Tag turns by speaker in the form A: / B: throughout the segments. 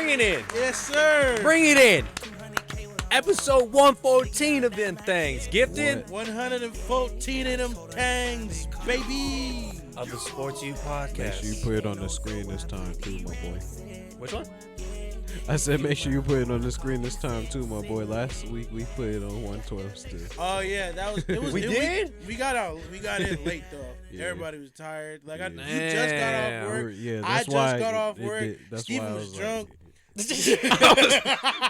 A: Bring it in.
B: Yes, sir.
A: Bring it in. Episode 114 of them things. Gifted.
B: 114 of them things, baby.
A: Of the Sports U podcast.
C: Make sure you put it on the screen this time too, my boy.
A: Which one?
C: I said make sure you put it on the screen this time too, my boy. Last week we put it on 112 still.
B: Oh yeah, that was. It was.
A: We did.
B: We got out. We got in late though.
C: Yeah.
B: Everybody was tired. Like you
A: Damn.
B: just got off work.
C: Yeah,
B: I
C: that's
B: just
C: why
B: got off work.
C: That's
B: Steven
C: why I
B: was
C: was
B: drunk.
C: Bro,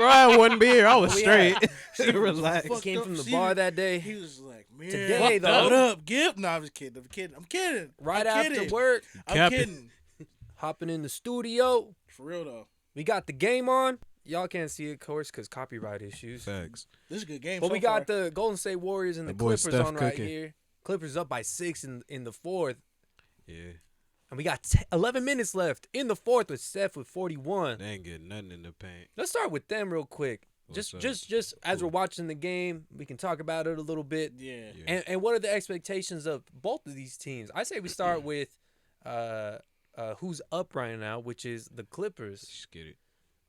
C: I had one beer. I was
A: We
C: straight.
B: Steven was
C: Relax.
B: fucked
A: Came
B: up.
A: from the
B: Steven-
A: bar that day.
B: He was like, man,
A: Today, though.
B: What up, Gip? No, I'm just kidding. I'm kidding.
A: Right
B: I'm
A: after
B: kidding.
A: work,
B: I'm
C: Capping.
B: kidding.
A: hopping in the studio.
B: For real though.
A: We got the game on. Y'all can't see it, of course, because copyright issues.
C: Facts.
B: This is a good game.
A: But
B: so
A: we got
B: far.
A: the Golden State Warriors and the
C: The boy
A: Clippers
C: Steph
A: on right
C: cooking.
A: here. Clippers up by 6 in the fourth.
C: Yeah.
A: And we got 11 minutes left in the fourth with Steph with 41.
C: They ain't getting nothing in the paint.
A: Let's start with them real quick.
C: What's up?
A: Just as we're watching the game, we can talk about it a little bit.
B: Yeah.
A: And what are the expectations of both of these teams? I say we start with who's up right now, which is the Clippers.
C: Just get it.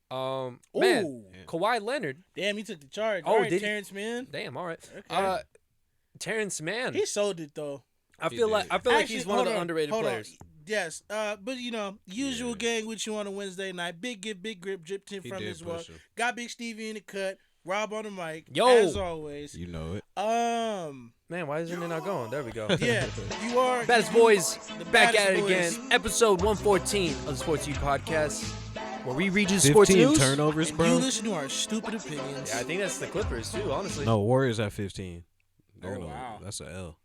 A: Man,
B: Ooh.
A: Kawhi Leonard.
B: Damn, he took the charge.
A: Oh,
B: All right,
A: did he?
B: Terrence Mann.
A: Damn, all right.
B: Okay.
A: Terrence Mann.
B: He sold it though.
A: I
C: He
A: feel
C: did.
A: like
B: Actually,
A: he's one of the underrated players.
B: Yes, but usual
C: Yeah.
B: gang with you on a Wednesday night. Big grip, dripped in
C: He
B: from
C: did
B: as well.
C: push him.
B: Got Big Stevie in the cut. Rob on the mic.
A: Yo.
B: As always.
C: You know it.
A: Man, why isn't it not going? There we go.
B: Yeah, you are.
A: Baddest
B: you-
A: Boys,
B: the
A: back
B: baddest
A: at it
B: boys.
A: again. Episode 114 of the Sports U Podcast, where we read you sports
C: 15
A: news.
C: turnovers,
B: You
C: bro.
B: listen to our stupid opinions.
A: Yeah, I think that's the Clippers too, honestly.
C: No, Warriors at 15. They're
B: Oh,
C: gonna-
B: wow.
C: That's a L.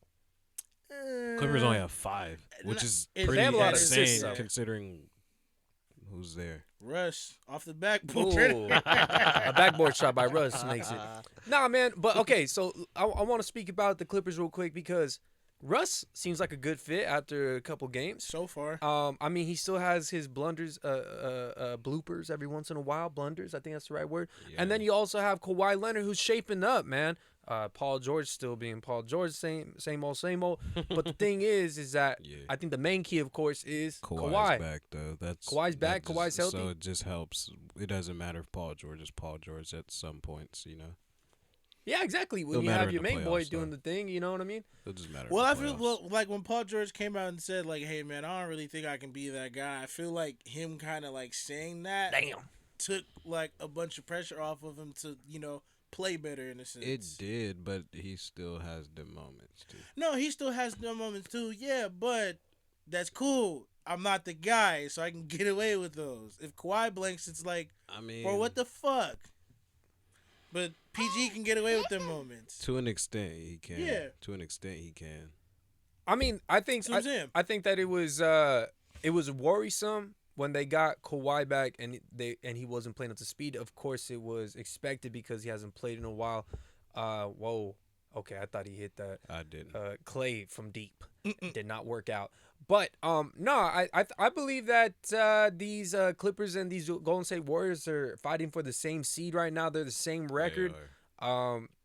B: Uh,
C: Clippers only have 5, which is
B: They
C: pretty
A: have a lot of
C: insane
A: assists, though.
C: considering who's there.
B: Russ off the backboard.
A: Ooh. A backboard shot by Russ makes it. Nah, man, but okay, so I want to speak about the Clippers real quick because Russ seems like a good fit after a couple games.
B: So far.
A: I mean, he still has his blunders, bloopers every once in a while. Blunders, I think that's the right word. And then you also have Kawhi Leonard, who's shaping up, man. Paul George still being Paul George, same old. But the thing is that I think the main key, of course, is
C: Kawhi's
A: Kawhi.
C: back though.
A: Kawhi's back,
C: that
A: Kawhi's healthy.
C: So it just helps. It doesn't matter if Paul George is Paul George at some points, you know.
A: Yeah, exactly. When
C: It'll
A: you
C: matter
A: have
C: in
A: your
C: the
A: main boy
C: playoffs,
A: doing
C: though.
A: the thing, you know what I mean?
C: It doesn't matter.
B: Well,
C: in
B: I
C: the
B: feel
C: playoffs.
B: like when Paul George came out and said like, "Hey man, I don't really think I can be that guy." I feel like him kind of like saying that
A: Damn.
B: took like a bunch of pressure off of him to play better in a sense.
C: It did, but he still has the moments too.
B: No, he still has no moments too. Yeah, but that's cool. I'm not the guy, so I can get away with those. If Kawhi blanks, it's like,
C: I mean,
B: bro, what the fuck? But PG can get away with them moments.
C: to an extent he can.
B: Yeah.
C: To an extent he can.
A: I mean, I think
B: That's what I'm saying.
A: I think that it was worrisome when they got Kawhi back and he wasn't playing up to speed. Of course, it was expected because he hasn't played in a while. Whoa. Okay, I thought he hit that.
C: I didn't.
A: Clay from deep. Did not work out. But no, I believe that these Clippers and these Golden State Warriors are fighting for the same seed right now. They're the same record.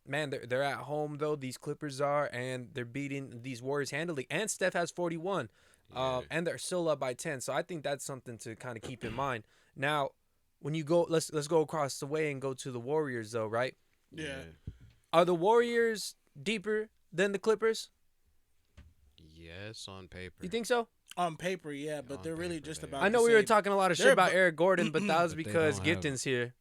A: Man, they're at home though. These Clippers are, and they're beating these Warriors handily. And Steph has 41, and they're still up by 10. So I think that's something to kind of keep in mind. Now, when you go, let's go across the way and go to the Warriors though, right?
B: Yeah.
A: Are the Warriors deeper than the Clippers?
C: Yes, on paper.
A: You think so?
B: On paper, yeah, but
C: On
B: they're really
C: paper,
B: just
C: they
B: about.
C: are.
A: I know
B: the
A: we were
B: same.
A: talking a lot of shit
B: They're
A: about
B: bu-
A: Eric Gordon, but that was
C: But they
A: because
C: don't have-
A: Gifton's here.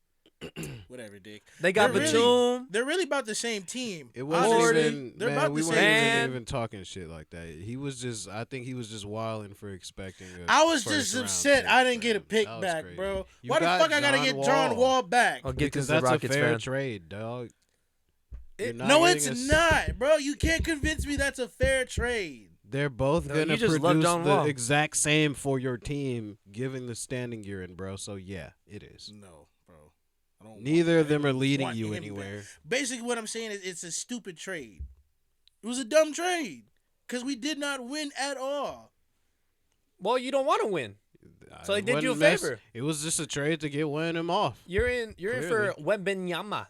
B: Whatever, Dick.
A: They got
B: They're
A: Batum.
B: They're really about the same team.
C: It
B: Honestly,
C: wasn't even,
B: they're
C: man,
B: about
C: we
B: the
C: weren't
B: same.
A: Man.
C: even talking shit like that. He was just, I think he was just wilding for expecting
B: I was
C: first
B: just
C: round
B: upset
C: pick
B: I didn't
C: for
B: get a
C: him.
B: pick
C: That was
B: back,
C: crazy.
B: bro.
C: You
B: Why the
C: got
B: fuck I gotta get John Wall back?
A: I'll get
C: Because
A: this the
C: that's
A: Rockets
C: a fair
A: fan.
C: trade, dog. You're not
B: No,
C: getting
B: it's
C: a-
B: not, bro. You can't convince me that's a fair trade.
C: They're both
A: No,
C: gonna
A: you just love
C: produce
A: John
C: the
A: Wall.
C: exact same for your team, given the standing you're in, bro. So yeah, it is.
B: No, bro. I don't
C: Neither of
B: want-
C: them
B: I
C: are
B: don't
C: leading
B: want
C: you
B: him
C: anywhere.
B: back. Basically, what I'm saying is it's a stupid trade. It was a dumb trade because we did not win at all.
A: Well, you don't want to win. So they
C: It
A: did you a
C: wasn't mess-
A: favor.
C: It was just a trade to get one of them off.
A: You're in for Wembenyama.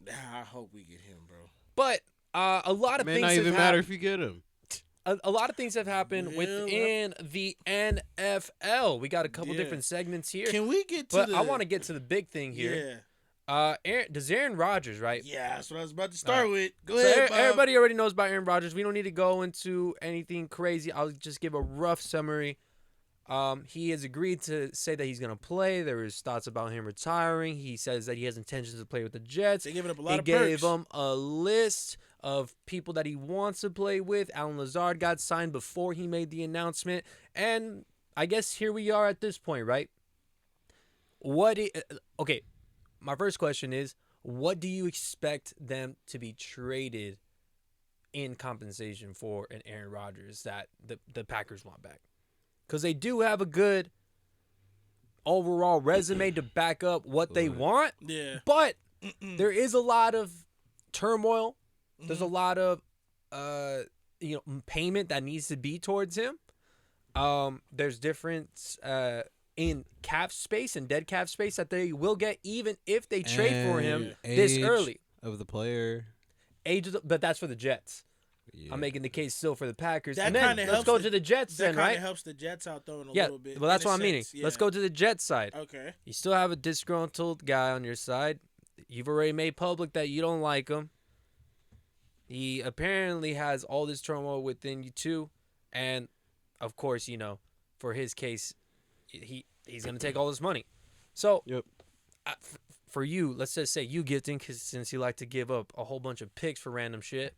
B: I hope we get him, bro.
A: But a lot of
C: May
A: things
C: not
A: have
C: even matter
A: happened.
C: if you get him.
A: a lot of things have happened
B: Yeah,
A: within the NFL. We got a couple
B: Yeah.
A: different segments here.
B: Can we get to
A: but
B: the?
A: I want to get to the big thing here. Does Aaron Rodgers, right?
B: Yeah, that's what I was about to start with. Go
A: So
B: ahead, Bob.
A: everybody already knows about Aaron Rodgers. We don't need to go into anything crazy. I'll just give a rough summary. He has agreed to say that he's going to play. There is thoughts about him retiring. He says that he has intentions to play with the Jets.
B: They giving up a lot
A: He
B: of
A: gave
B: perks.
A: him a list of people that he wants to play with. Alan Lazard got signed before he made the announcement. And I guess here we are at this point, right? Okay, my first question is, what do you expect them to be traded in compensation for an Aaron Rodgers that the Packers want back? Because they do have a good overall resume to back up what they want.
B: Yeah.
A: But there is a lot of turmoil. There's a lot of payment that needs to be towards him. There's difference in cap space and dead cap space that they will get even if they trade for him this early.
C: Of the player.
A: But that's for the Jets.
C: Yeah.
A: I'm making the case still for the Packers.
B: That
A: and then
B: kinda
A: let's
B: helps
A: go
B: the-
A: to the Jets
B: That
A: then,
B: kind
A: right?
B: of helps the Jets out though in a
A: Yeah,
B: little bit.
A: well, that's
B: in a
A: what I'm meaning.
B: sense,
A: Let's
B: yeah.
A: go to the Jets side.
B: Okay.
A: You still have a disgruntled guy on your side. You've already made public that you don't like him. He apparently has all this turmoil within you too, and of course, for his case, he's gonna take all this money. So,
C: Yep.
A: For you, let's just say you gifting, because since you like to give up a whole bunch of picks for random shit.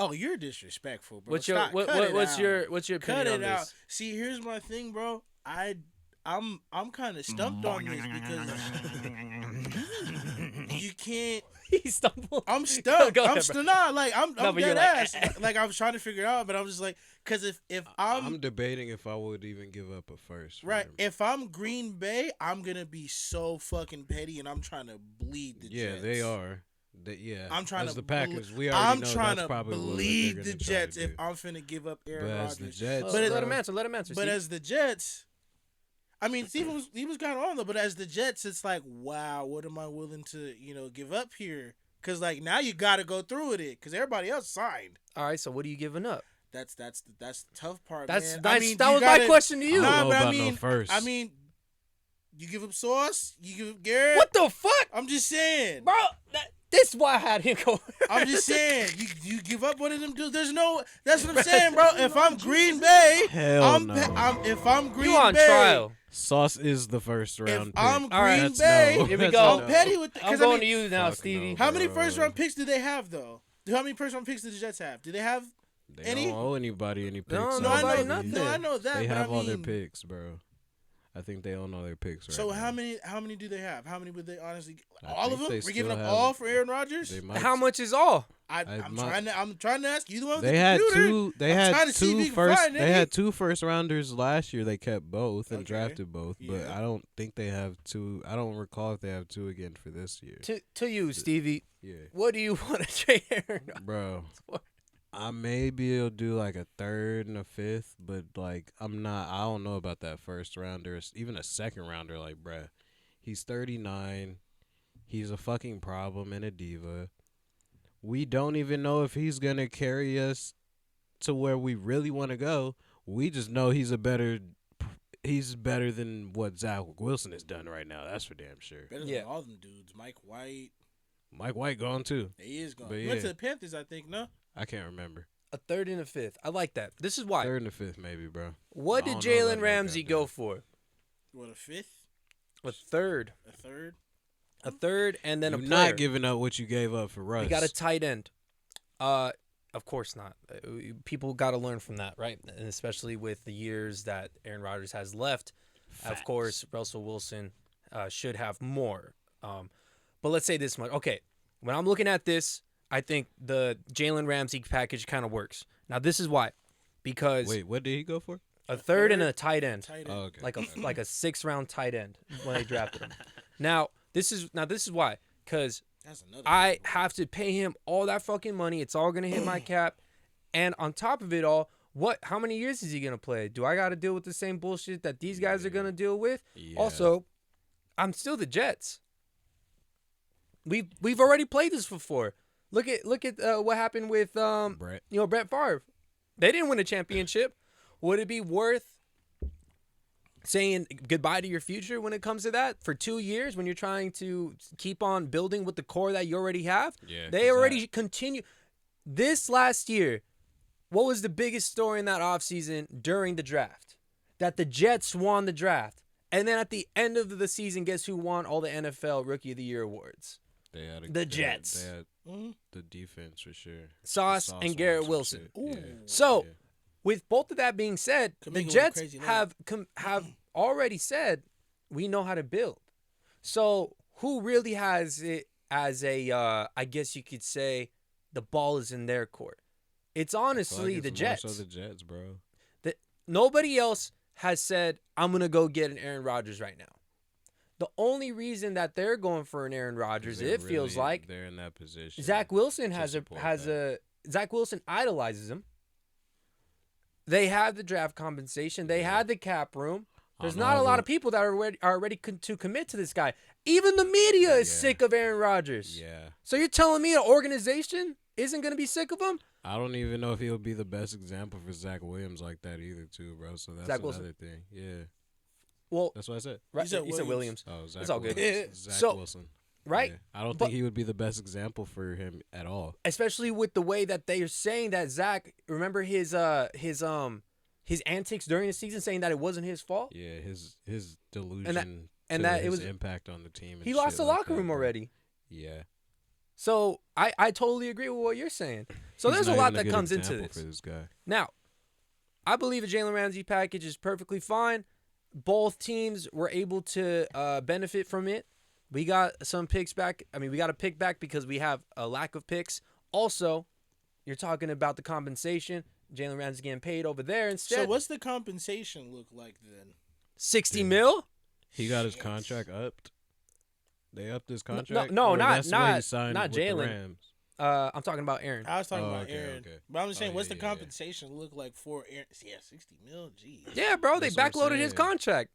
B: Oh, you're disrespectful, bro.
A: What's
B: Stop.
A: your
B: Cut it out.
A: what's your
B: Cut
A: opinion
B: it
A: on
B: out.
A: this?
B: See, here's my thing, bro. I'm kind of stumped on this because you can't.
A: He stumbled.
B: I'm stuck.
A: Go
B: I'm
A: ahead,
B: still not like I'm
A: No, but
B: dead
A: you're like,
B: ass. Like I was trying to figure it out, but I was just like, because if
C: I'm debating if I would even give up a first.
B: right,
C: for him.
B: if I'm Green Bay, I'm gonna be so fucking petty, and I'm trying to bleed the
C: Yeah,
B: Jets.
C: they are. I'm trying
B: to
C: to the Packers. We
B: I'm
C: already know
B: trying
C: that's
B: to
C: probably
B: bleed
C: what
B: the
C: they're gonna try to
B: Jets if
C: do.
B: I'm finna give up Aaron
C: But as
B: Rodgers.
C: the Jets,
A: Let
B: bro,
A: him answer. Let him answer.
B: But
A: Steve.
B: as the Jets, I mean, Steve was kind of on though. But as the Jets, it's like, wow, what am I willing to give up here? Because like now you got to go through with it because everybody else signed.
A: All right, so what are you giving up?
B: That's the tough part.
A: That's
B: man.
A: nice.
B: I mean,
A: That
B: you
A: was
B: gotta-
A: my question to you.
C: I don't
B: Nah,
C: know
B: but
C: about no first.
B: I mean, you give up Sauce, you give up Garrett.
A: What the fuck,
B: I'm just saying,
A: bro? This is why I had him go.
B: I'm just saying, you give up one of them dudes. There's no. That's what I'm saying, bro. If I'm Green Bay,
C: Hell no.
B: if I'm Green
A: You on
B: Bay,
A: trial?
C: Sauce is the first round
B: if
C: pick.
B: I'm Green
A: All right.
C: That's
B: Bay,
C: no.
A: Here we
C: That's
A: go.
C: no.
B: I'm petty with.
A: I'm
B: 'cause
A: going
B: I mean,
A: to you now,
C: Fuck
A: Stevie.
C: no.
B: How many
C: Bro.
B: first round picks do they have though? How many first round picks do the Jets have? Do they have?
C: They
B: Any?
C: don't owe anybody any picks.
A: No,
B: No, I
A: nobody,
B: know
A: nothing.
B: No, I know that.
C: They
B: but
C: have
B: I
C: all their
B: mean,
C: picks, bro. I think they own all their picks right
B: So
C: now.
B: how many do they have? How many would they honestly?
C: I
B: All of
C: think
B: them?
C: they
B: We're giving
C: still
B: up
C: have-
B: all for Aaron Rodgers?
C: They might.
A: How much is all?
B: I'm
C: might-
B: trying to ask you the one with
C: They
B: the
C: had
B: computer.
C: two. They
B: I'm
C: had
B: trying to see if
C: two
B: we can
C: first.
B: find
C: They
B: any.
C: had two first rounders last year. They kept both and
B: Okay.
C: drafted both, but
B: Yeah.
C: I don't think they have two. I don't recall if they have two again for this year.
A: To you, Stevie.
C: Yeah,
A: What do you want to trade Aaron Rodgers
C: bro.
A: for?
C: I maybe will do like a third and a fifth, but like I don't know about that first rounder, even a second rounder. Like, bruh, he's 39. He's a fucking problem and a diva. We don't even know if he's gonna carry us to where we really want to go. We just know he's better than what Zach Wilson has done right now. That's for damn sure.
B: Better
A: Yeah.
B: than all them dudes. Mike White.
C: Mike White gone too.
B: He is gone.
C: But
B: He went to
C: yeah.
B: the Panthers, I think, no?
C: I can't remember.
A: A third and a fifth. I like that. This is why.
C: Third and a fifth, maybe, bro.
A: What
C: I
A: did
C: don't know about
A: Jalen
C: no
A: Ramsey
C: goddamn-
A: go for?
B: What, a fifth?
A: A third.
B: A third?
A: A third, and then
C: You're
A: a player.
C: not giving up what you gave up for Russ.
A: We got a tight end. Of course not. People got to learn from that, right? And especially with the years that Aaron Rodgers has left. Of course, Russell Wilson should have more. But let's say this much. Okay, when I'm looking at this, I think the Jalen Ramsey package kind of works. Now, this is why. Because
C: Wait, what did he go for?
A: a third and a tight end.
B: Tight end.
C: Oh, okay.
A: Like a 6th round tight end when they drafted him. Now this is why, because
B: That's another
A: I
B: one.
A: have to pay him all that fucking money. It's all gonna hit my cap, and on top of it all, how many years is he gonna play? Do I got to deal with the same bullshit that these guys are gonna deal with?
C: Yeah.
A: Also, I'm still the Jets. We've already played this before. Look at what happened with
C: Brett.
A: Brett Favre. They didn't win a championship. Would it be worth saying goodbye to your future when it comes to that for 2 years when you're trying to keep on building with the core that you already have?
C: Yeah,
A: They already continue. This last year, what was the biggest story in that offseason during the draft? That the Jets won the draft. And then at the end of the season, guess who won all the NFL Rookie of the Year awards? The Jets.
C: They had the defense for sure.
A: Sauce and Garrett Wilson.
C: Yeah.
A: So,
C: Yeah.
A: with both of that being said, the
B: Kaminga
A: Jets
B: with a crazy
A: have already said we know how to build. So, who really has it as a, I guess you could say, the ball is in their court? It's honestly the Jets.
C: More so the Jets, bro.
A: Nobody else has said, I'm going to go get an Aaron Rodgers right now. The only reason that they're going for an Aaron Rodgers, it feels like
C: they're in that position.
A: Zach Wilson Zach Wilson idolizes him. They have the draft compensation. They had the cap room. There's not a lot of people that are ready to commit to this guy. Even the media is sick of Aaron Rodgers.
C: Yeah.
A: So you're telling me an organization isn't going to be sick of him?
C: I don't even know if he'll be the best example for Zach Williams like that either, too, bro. So that's
A: Zach
C: another
A: Wilson.
C: thing. Yeah.
A: Well,
C: That's what I said.
A: right,
B: You said
A: Williams.
C: Oh, Zach
A: It's all good.
C: Williams. Zach
A: So-
C: Wilson.
A: Right?
C: Yeah. I don't
A: But-
C: think he would be the best example for him at all.
A: Especially with the way that they are saying that Zach, remember his antics during the season saying that it wasn't his fault?
C: Yeah, his delusion
A: and
C: to
A: that it
C: his
A: was-
C: impact on the team. And
A: He lost
C: shit
A: the
C: like
A: locker
C: that,
A: room
C: bro.
A: already.
C: Yeah.
A: So I totally agree with what you're saying. So
C: He's
A: there's a
C: not
A: lot
C: even
A: that
C: good
A: comes into
C: example
A: this.
C: for this guy.
A: Now, I believe a Jalen Ramsey package is perfectly fine. Both teams were able to benefit from it. We got some picks back. I mean, we got a pick back because we have a lack of picks. Also, you're talking about the compensation. Jalen Ramsey getting paid over there instead.
B: So what's the compensation look like then?
A: 60
C: Yeah.
A: mil?
C: He got his contract upped. They upped his
A: No,
C: contract.
A: no,
C: Or
A: not-
C: that's the way he
A: not-
C: signed
A: not
C: with the
A: Jalen.
C: Rams.
A: I'm talking about Aaron.
B: I was talking
C: Oh,
B: about
C: okay,
B: Aaron,
C: okay.
B: but I'm just saying,
C: Oh,
B: what's
C: yeah,
B: the
C: yeah, yeah.
B: compensation look like for Aaron? Yeah, 60 mil. Jeez.
A: Yeah, bro, they
C: That's what I'm
A: backloaded his
C: saying.
A: contract.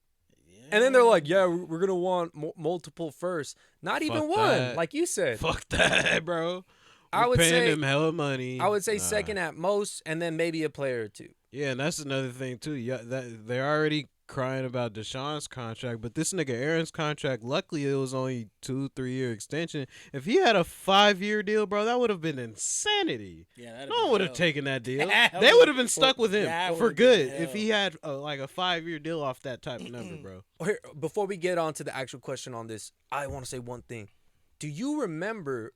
B: Yeah.
A: And then they're like, yeah, we're going to want multiple firsts. Not even
C: Fuck
A: one,
C: that.
A: like you said.
C: Fuck that, bro.
A: I
C: We're
A: would
C: paying
A: say
C: him hella money.
A: I would say
C: Nah.
A: second at most, and then maybe a player or two.
C: Yeah, and that's another thing too. Yeah, that they're already crying about Deshaun's contract, but this nigga Aaron's contract, luckily it was only 2-3 year extension. If he had a 5-year deal, bro, that would have been insanity.
B: Yeah,
C: No one would have taken that deal.
B: That
C: They
B: would've
C: would have
B: been-
C: been stuck with him
B: that
C: for
B: would've been
C: good
B: hell.
C: if he had like a 5-year deal off that type of number, bro.
A: Here, before we get on to the actual question on this, I want to say one thing. Do you remember,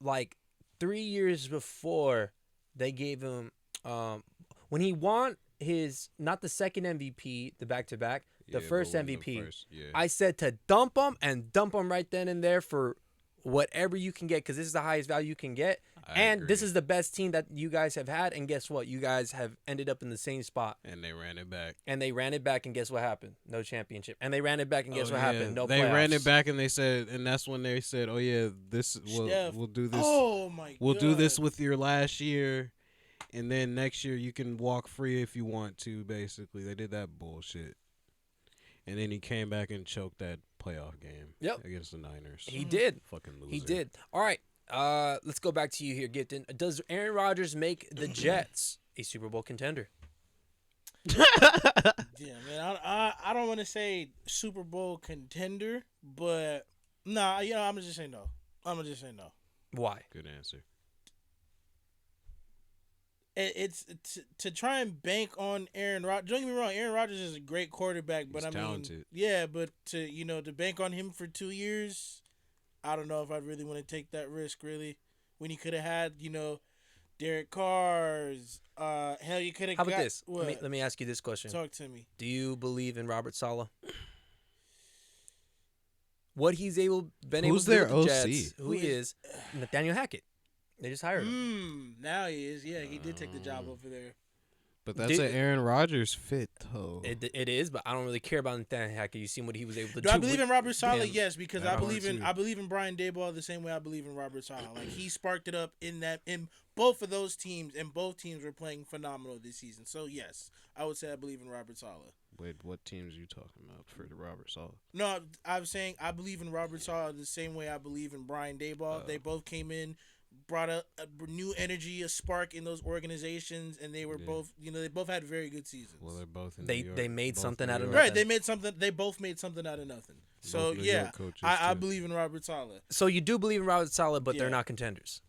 A: like 3 years before they gave him, when he won his, not the second MVP, the back-to-back, the
C: Yeah,
A: first
C: but when
A: MVP,
C: yeah.
A: I said to dump him and dump him right then and there for whatever you can get, because this is the highest value you can get. And this
C: agree.
A: is the best team that you guys have had. And guess what? You guys have ended up in the same spot.
C: And they ran it back.
A: And they ran it back, and guess what happened? No championship. And they ran it back, and guess
C: Oh,
A: what
C: yeah.
A: happened? No
C: They
A: playoffs.
C: ran it back, and they said, and that's when they said, "Oh yeah,
B: Steph.
C: we'll do this.
B: Oh my god.
C: We'll do this with your last year, and then next year you can walk free if you want to." Basically, they did that bullshit, and then he came back and choked that playoff game.
A: Yep.
C: Against the Niners.
A: He did.
C: Fucking loser.
A: He did. All right. Let's go back to you here, Gifton. Does Aaron Rodgers make the Jets a Super Bowl contender?
B: Yeah, man. I don't want to say Super Bowl contender, but nah. You know, I'm gonna just say no.
A: Why?
C: Good answer.
B: It's to try and bank on Aaron Rodgers. Don't get me wrong, Aaron Rodgers is a great quarterback, but
C: He's
B: I mean,
C: talented.
B: yeah, but to bank on him for 2 years, I don't know if I'd really want to take that risk. Really, when you could have had Derek Carr's, hell, you could have.
A: How about this?
B: What?
A: Let me ask you this question.
B: Talk to me.
A: Do you believe in Robert Saleh? What he's been able
C: Who's
A: to do
C: their
A: with the
C: OC?
A: Jets, who he is, Nathaniel Hackett. They just hired him.
B: Now he is. Yeah, he did take the job over there.
C: But that's
A: Dude,
C: an Aaron Rodgers fit, though.
A: It is, but I don't really care about Nathaniel Hackett. You seen what he was able to do.
B: Do I believe
A: with
B: in Robert Saleh?
A: him.
B: Yes, because
C: Yeah,
B: I believe in
C: too.
B: I believe in Brian Daboll the same way I believe in Robert Saleh. Like he sparked it up in both of those teams, and both teams were playing phenomenal this season. So yes, I would say I believe in Robert Saleh.
C: Wait, what teams are you talking about for the Robert Saleh?
B: No, I'm saying I believe in Robert Saleh the same way I believe in Brian Daboll. They both came in, brought a new energy, a spark in those organizations, and they were both, they both had very good seasons.
C: Well, they're both in
A: They
C: New York.
A: they made
C: Both
A: something
C: New
A: out of
C: York.
A: nothing.
B: Right, they made something. They both made something out of nothing. So
C: New
B: yeah,
C: York coaches,
B: I
C: too.
B: believe in Robert Saleh.
A: So you do believe in Robert Saleh, but they're
B: Yeah.
A: not contenders.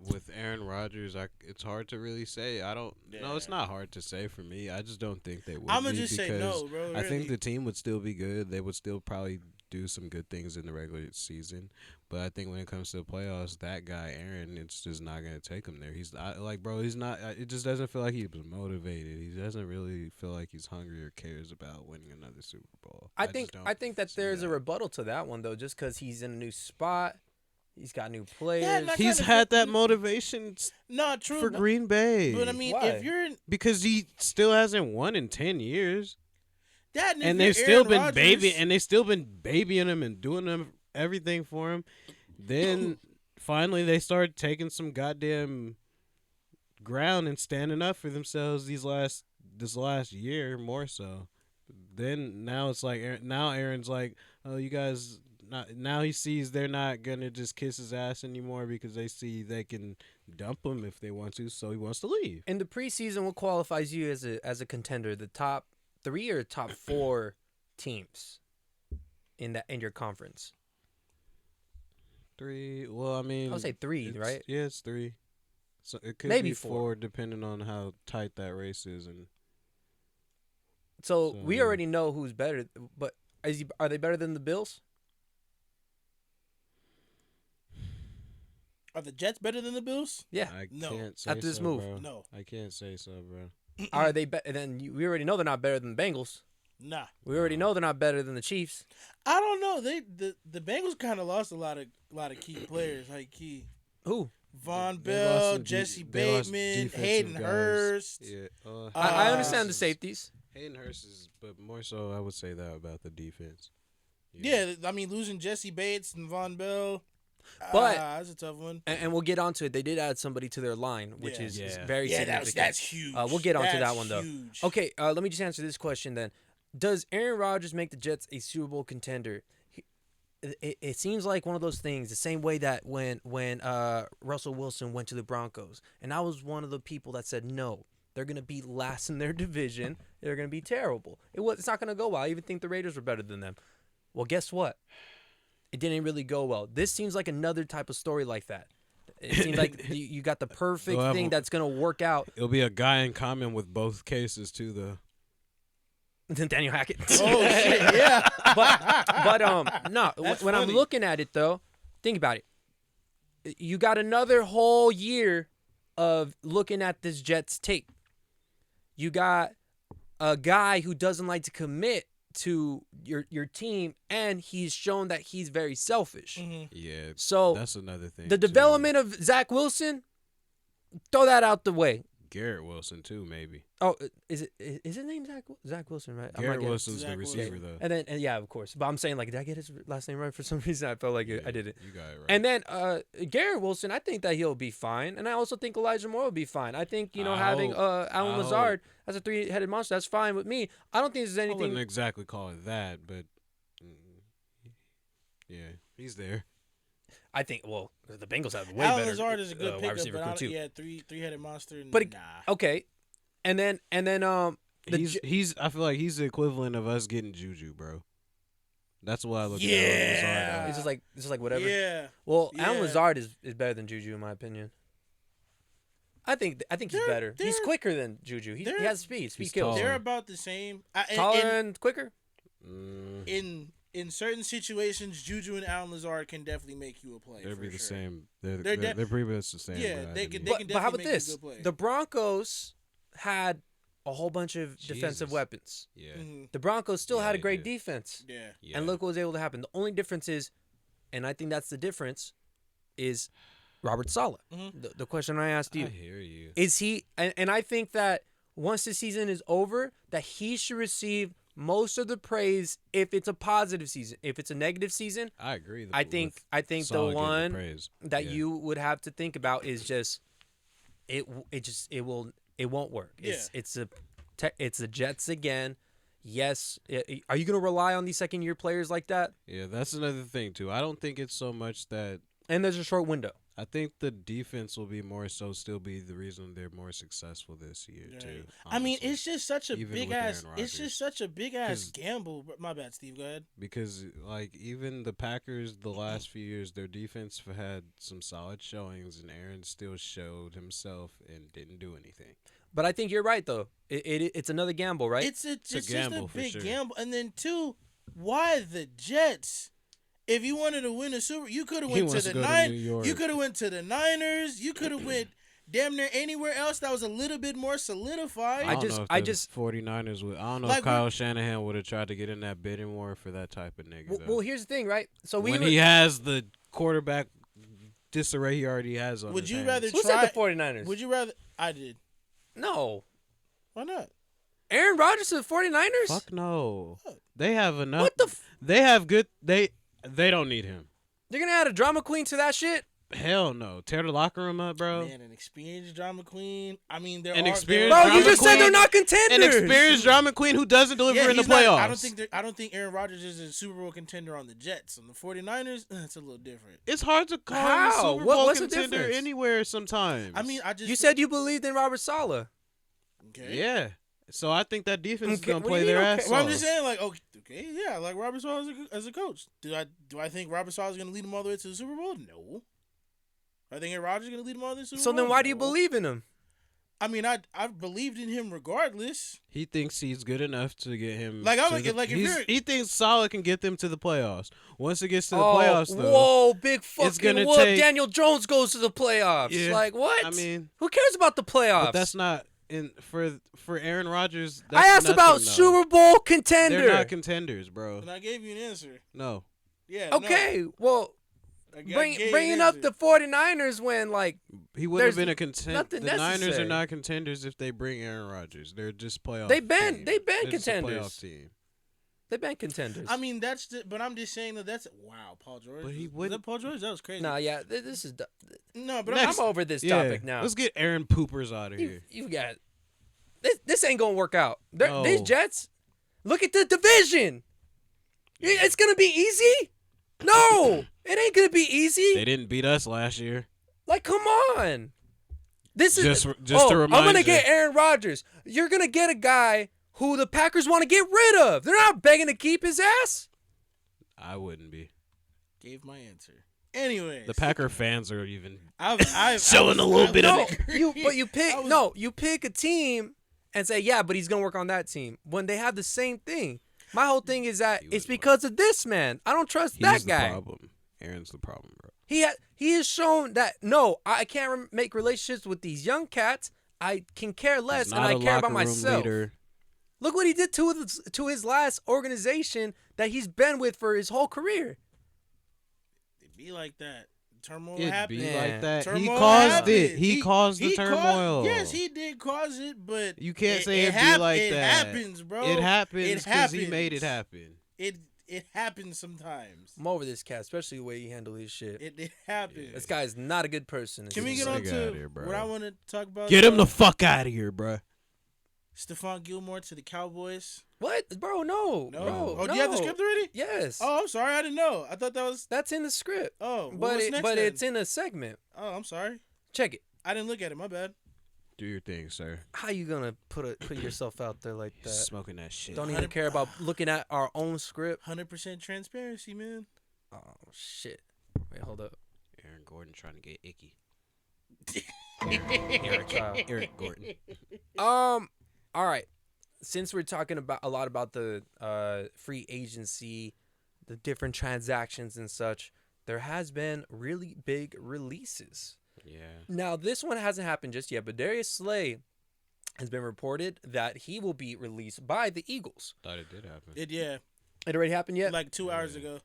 C: With Aaron Rodgers, it's hard to really say. I don't. No, it's not hard to say for me. I just don't think they would.
B: I'ma
C: be
B: just say
C: because
B: no, bro,
C: I think
B: really.
C: the team would still be good. They would still probably do some good things in the regular season. But I think when it comes to the playoffs, that guy Aaron, it's just not gonna take him there. He's bro. He's not. It just doesn't feel like he was motivated. He doesn't really feel like he's hungry or cares about winning another Super Bowl.
A: I think that
C: see
A: there's a rebuttal to that one though, just because he's in a new spot, he's got new players.
B: and I
C: He's
B: kinda
C: had
B: feel-
C: that motivation
B: Not true.
C: for Green Bay.
B: But I mean,
A: Why?
B: if you're in
C: because he still hasn't won in 10 years.
B: that, if
C: And
B: you're
C: they've still
B: Aaron
C: been
B: Rodgers,
C: babying him and doing everything for him. Then finally they started taking some goddamn ground and standing up for themselves this last year more so. Then now it's like Aaron's like, oh, you guys not, now he sees they're not gonna just kiss his ass anymore because they see they can dump him if they want to, so he wants to leave.
A: In the preseason, what qualifies you as a contender? The top 3 or top 4 teams in your conference?
C: 3. Well, I mean,
A: I would say 3, right?
C: Yeah, it's 3. So it could
A: Maybe
C: be
A: 4.
C: 4 depending on how tight that race is. And
A: So
C: So,
A: we
C: yeah.
A: already know who's better, but are they better than the Bills?
B: are the Jets better than the Bills?
A: Yeah.
C: I
B: No.
C: can't say
A: After this
C: so,
A: move.
C: bro.
B: No,
C: I can't say so, bro.
A: Are they better? We already know they're not better than the Bengals.
B: nah.
A: We already know they're not better than the Chiefs.
B: I don't know. The Bengals kind of lost a lot of key players, like
A: Who?
B: Von
C: They lost
B: Bell,
C: some
B: Jesse
C: they lost
B: Bateman,
C: defensive
B: Hayden
C: guys.
B: Hurst.
C: Yeah,
A: I understand the
C: Hurst is-
A: safeties.
C: Hayden Hurst is, but more so, I would say that about the defense.
B: Yeah, I mean losing Jesse Bates and Von Bell.
A: But-
B: that's a tough one.
A: And we'll get onto it. They did add somebody to their line, which
B: Yeah.
A: is
C: Yeah.
A: very
B: Yeah,
A: significant.
B: that's huge.
A: We'll get onto that
B: That's
A: one, though.
B: huge.
A: Okay, let me just answer this question then. Does Aaron Rodgers make the Jets a Super Bowl contender? It seems like one of those things, the same way that when Russell Wilson went to the Broncos, and I was one of the people that said no, they're gonna be last in their division. They're gonna be terrible. It's not gonna go well. I even think the Raiders were better than them. Well, guess what? It didn't really go well. This seems like another type of story like that. It seems like you got the perfect
C: They'll have
A: thing that's gonna work out.
C: It'll be a guy in common with both cases too, though.
A: Daniel Hackett.
B: Oh shit! Yeah.
A: but no.
B: That's
A: When I'm
B: funny.
A: looking at it though, think about it. You got another whole year of looking at this Jets tape. You got a guy who doesn't like to commit to your team, and he's shown that he's very selfish.
B: Mhm.
C: Yeah,
A: So
C: that's another thing.
A: the
C: too.
A: development of Zach Wilson, throw that out the way.
C: Garrett Wilson too, maybe.
A: Oh, is his name Zach Wilson, right? I'm not
C: Garrett
A: getting-
C: Wilson's
B: Zach
C: the
B: Wilson.
C: receiver though.
A: And yeah, of course. But I'm saying, like, did I get his last name right? For some reason, I felt like I did it.
C: You got it right.
A: And then Garrett Wilson, I think that he'll be fine, and I also think Elijah Moore will be fine. I think having Alan
C: I
A: Lazard as a 3-headed monster, that's fine with me. I don't think there's
C: I
A: anything.
C: wouldn't exactly call it that, but yeah, he's there.
A: I think the Bengals have a way
B: Alan
A: better
B: Lazard is a good
A: wide
B: pickup,
A: receiver
B: but I
A: crew
B: don't,
A: too.
B: yeah, three-headed monster.
A: But
B: nah.
A: Okay, and then
C: He's I feel like he's the equivalent of us getting Juju, bro. That's why I look at Alan
B: Yeah.
C: Lazard.
A: it's just like whatever.
B: Yeah.
A: Well, Alan
B: Yeah.
A: Lazard is better than Juju in my opinion. I think he's
B: They're-
A: better. He's
B: they're-
A: quicker than Juju. He
B: they're-
A: has speed. Speed
C: He's
A: kills.
C: taller.
B: They're about the same.
A: Taller and quicker.
B: In certain situations, Juju and Alan Lazard can definitely make you a play.
C: They'd
B: for
C: be the
B: sure.
C: same.
B: They're
C: They're
B: de-
C: pretty much the same.
B: Yeah,
C: guy
B: they
C: to
B: could-
C: me.
B: they
A: But how about
B: definitely make you a
A: this?
B: good play.
A: The Broncos had a whole bunch of defensive
C: Jesus.
A: weapons.
C: Yeah,
B: Mhm.
A: The Broncos still
C: Yeah,
A: had a
C: they
A: great
C: did.
A: defense.
B: Yeah.
C: yeah.
A: And look what was able to happen. The only difference is, and I think that's the difference, is Robert Saleh.
B: Mhm.
A: The question I asked
C: I
A: you,
C: hear you.
A: is he, and I think that once the season is over, that he should receive most of the praise if it's a positive season. If it's a negative season,
C: I agree.
A: I think the
C: Solid getting
A: one
C: praise.
A: that
C: Yeah.
A: you would have to think about is just it won't work. It's the Jets again. Yes, are you going to rely on these second year players like that?
C: Yeah, that's another thing too. I don't think it's so much that
A: And there's a short window.
C: I think the defense will be more so still be the reason they're more successful this year too.
B: Right.
C: Honestly.
B: I mean, it's just such a
C: Even
B: big
C: with
B: ass.
C: Aaron
B: It's just such a big ass gamble. My bad, Steve. Go ahead.
C: Because like even the Packers the last few years, their defense had some solid showings, and Aaron still showed himself and didn't do anything.
A: But I think you're right though. It's another gamble, right?
B: It's just
C: gamble
B: a
C: for
B: big
C: sure.
B: gamble. And then two, why the Jets? If you wanted to win a Super, you could have went to the Niners. You could have went to the Niners. You could have went damn near anywhere else that was a little bit more solidified.
C: I just 49ers would. I don't know
B: Like,
C: if Kyle Shanahan would have tried to get in that bidding war for that type of nigga.
A: Well, here's the thing, right? So
C: when he has the quarterback disarray he already has on.
B: Would
C: his
B: you
C: hands.
B: rather
A: Who
B: try?
A: said the 49ers?
B: Would you rather? I did.
A: No.
B: Why not?
A: Aaron Rodgers to the 49ers?
C: Fuck no.
B: What?
C: They have enough.
A: What the?
C: They have good. They don't need him.
A: They're going to add a drama queen to that shit?
C: Hell no. Tear the locker room up, bro.
B: Man, an experienced drama queen. I mean,
C: An experienced
A: Bro,
C: drama
A: you just said
C: queen.
A: they're not contenders.
C: An experienced drama queen who doesn't deliver in the
B: he's not-
C: playoffs.
B: I don't think Aaron Rodgers is a Super Bowl contender on the Jets. On the 49ers, it's a little different.
C: It's hard to call him a
A: How?
C: Super Bowl
A: What's the
C: contender
A: difference?
C: anywhere sometimes.
B: I mean,
A: You said you believed in Robert Saleh.
B: okay.
C: Yeah. So I think that defense is
A: Okay,
C: gonna
A: what do
C: play
A: you
C: their
A: mean,
C: ass
A: okay?
B: Well, I'm
C: off.
B: just saying, like, okay, yeah, like Robert Saleh as a coach. Do I think Robert Saleh is going to lead them all the way to the Super Bowl? No. I think Aaron Rodgers is going to lead them all the way to the Super
A: So
B: Bowl.
A: then why do you
B: No.
A: believe in him?
B: I mean, I believed in him regardless.
C: He thinks he's good enough to get him.
B: Like, I'm
C: to
B: like,
C: the-
B: like if
C: he's-
B: you're
C: he thinks Solid can get them to the playoffs. Once it gets to the playoffs, though,
A: whoa, big fucking
C: it's gonna
A: whoop.
C: take-
A: Daniel Jones goes to the playoffs.
C: Yeah.
A: Like, what?
C: I mean,
A: who cares about the playoffs?
C: but that's not in for Aaron Rodgers.
A: I asked
C: nothing,
A: about
C: though.
A: Super Bowl contender.
C: They're not contenders, bro.
B: and I gave you an answer.
C: No.
B: Yeah.
A: Okay, well,
B: No. I gave you
A: bringing
B: an
A: up
B: answer.
A: the 49ers when, like,
C: He wouldn't have
A: There's
C: been a contender.
A: nothing
C: The Niners
A: necessary.
C: are not contenders if they bring Aaron Rodgers. They're just playoff.
A: They've been
C: team.
A: they've
C: They're
A: been
C: just a
A: contenders.
C: playoff team.
A: They've been contenders.
B: I mean, but I'm just saying that's wow, Paul George.
C: But he
B: Was
C: wouldn't-
B: that Paul George? That was crazy.
A: nah, yeah, this is
B: No, but
C: Next.
A: I'm over this
C: Yeah.
A: topic now.
C: Let's get Aaron Poopers out of here.
A: You got this ain't gonna work out.
C: No.
A: These Jets, look at the division. It's gonna be easy. No, it ain't gonna be easy.
C: They didn't beat us last year.
A: Like, come on. This is
C: Just to
A: I'm
C: remind
A: gonna
C: you.
A: get Aaron Rodgers. You're gonna get a guy who the Packers want to get rid of. They're not begging to keep his ass.
C: I wouldn't be.
B: gave my answer. Anyways,
C: The Packer fans are even
B: I've
C: showing a little bit of
A: No,
C: it.
A: you pick a team and say, yeah, but he's gonna work on that team when they have the same thing. My whole thing is that
C: He
A: it's
C: was
A: because of this man. I don't trust
C: He's
A: that
C: the
A: guy.
C: problem. Aaron's the problem, bro.
A: He has shown that no, I can't make relationships with these young cats. I can care less,
C: He's
A: and
C: not
A: I
C: a
A: care about
C: locker room
A: myself.
C: leader.
A: Look what he did to his last organization that he's been with for his whole career.
B: It be like that. Turmoil
C: It'd
B: happened.
C: be
A: Yeah.
C: like that. He
B: Turmoil
C: caused
B: happened.
C: it. He caused the turmoil.
B: Yes, he did cause it, but
C: You can't say it'd be like
B: it
C: that.
B: happens, bro.
C: It happens
B: It
C: because he
B: happens.
C: made it happen.
B: It happens sometimes.
A: I'm over this cat, especially the way he handled his shit.
B: It happens.
A: This guy is not a good person.
B: Can we
C: Get
B: get on
C: this nigga outta
B: to
C: here, bro.
B: what I want to talk about?
C: Get him the fuck out of here, bro.
B: Stephon Gilmore to the Cowboys.
A: What, bro? No,
B: No.
A: bro.
B: Oh, do you have the script already?
A: Yes.
B: Oh, I'm sorry. I didn't know. I thought that was.
A: That's in the script.
B: Oh, what
A: But
B: was next then?
A: it's in a segment.
B: Oh, I'm sorry.
A: Check it.
B: I didn't look at it. My bad.
C: Do your thing, sir.
A: How you gonna put yourself out there like that?
C: Smoking that shit.
A: Don't even care about looking at our own script.
B: 100% transparency, man.
A: Oh shit! Wait, hold up.
C: Aaron Gordon trying to get icky.
A: Child.
C: Eric Gordon.
A: All right. Since we're talking about a lot about the free agency, the different transactions and such, there has been really big releases.
C: Yeah.
A: Now, this one hasn't happened just yet, but Darius Slay has been reported that he will be released by the Eagles.
C: Thought it did happen.
B: Yeah,
A: It already happened yet?
B: like 2 hours ago.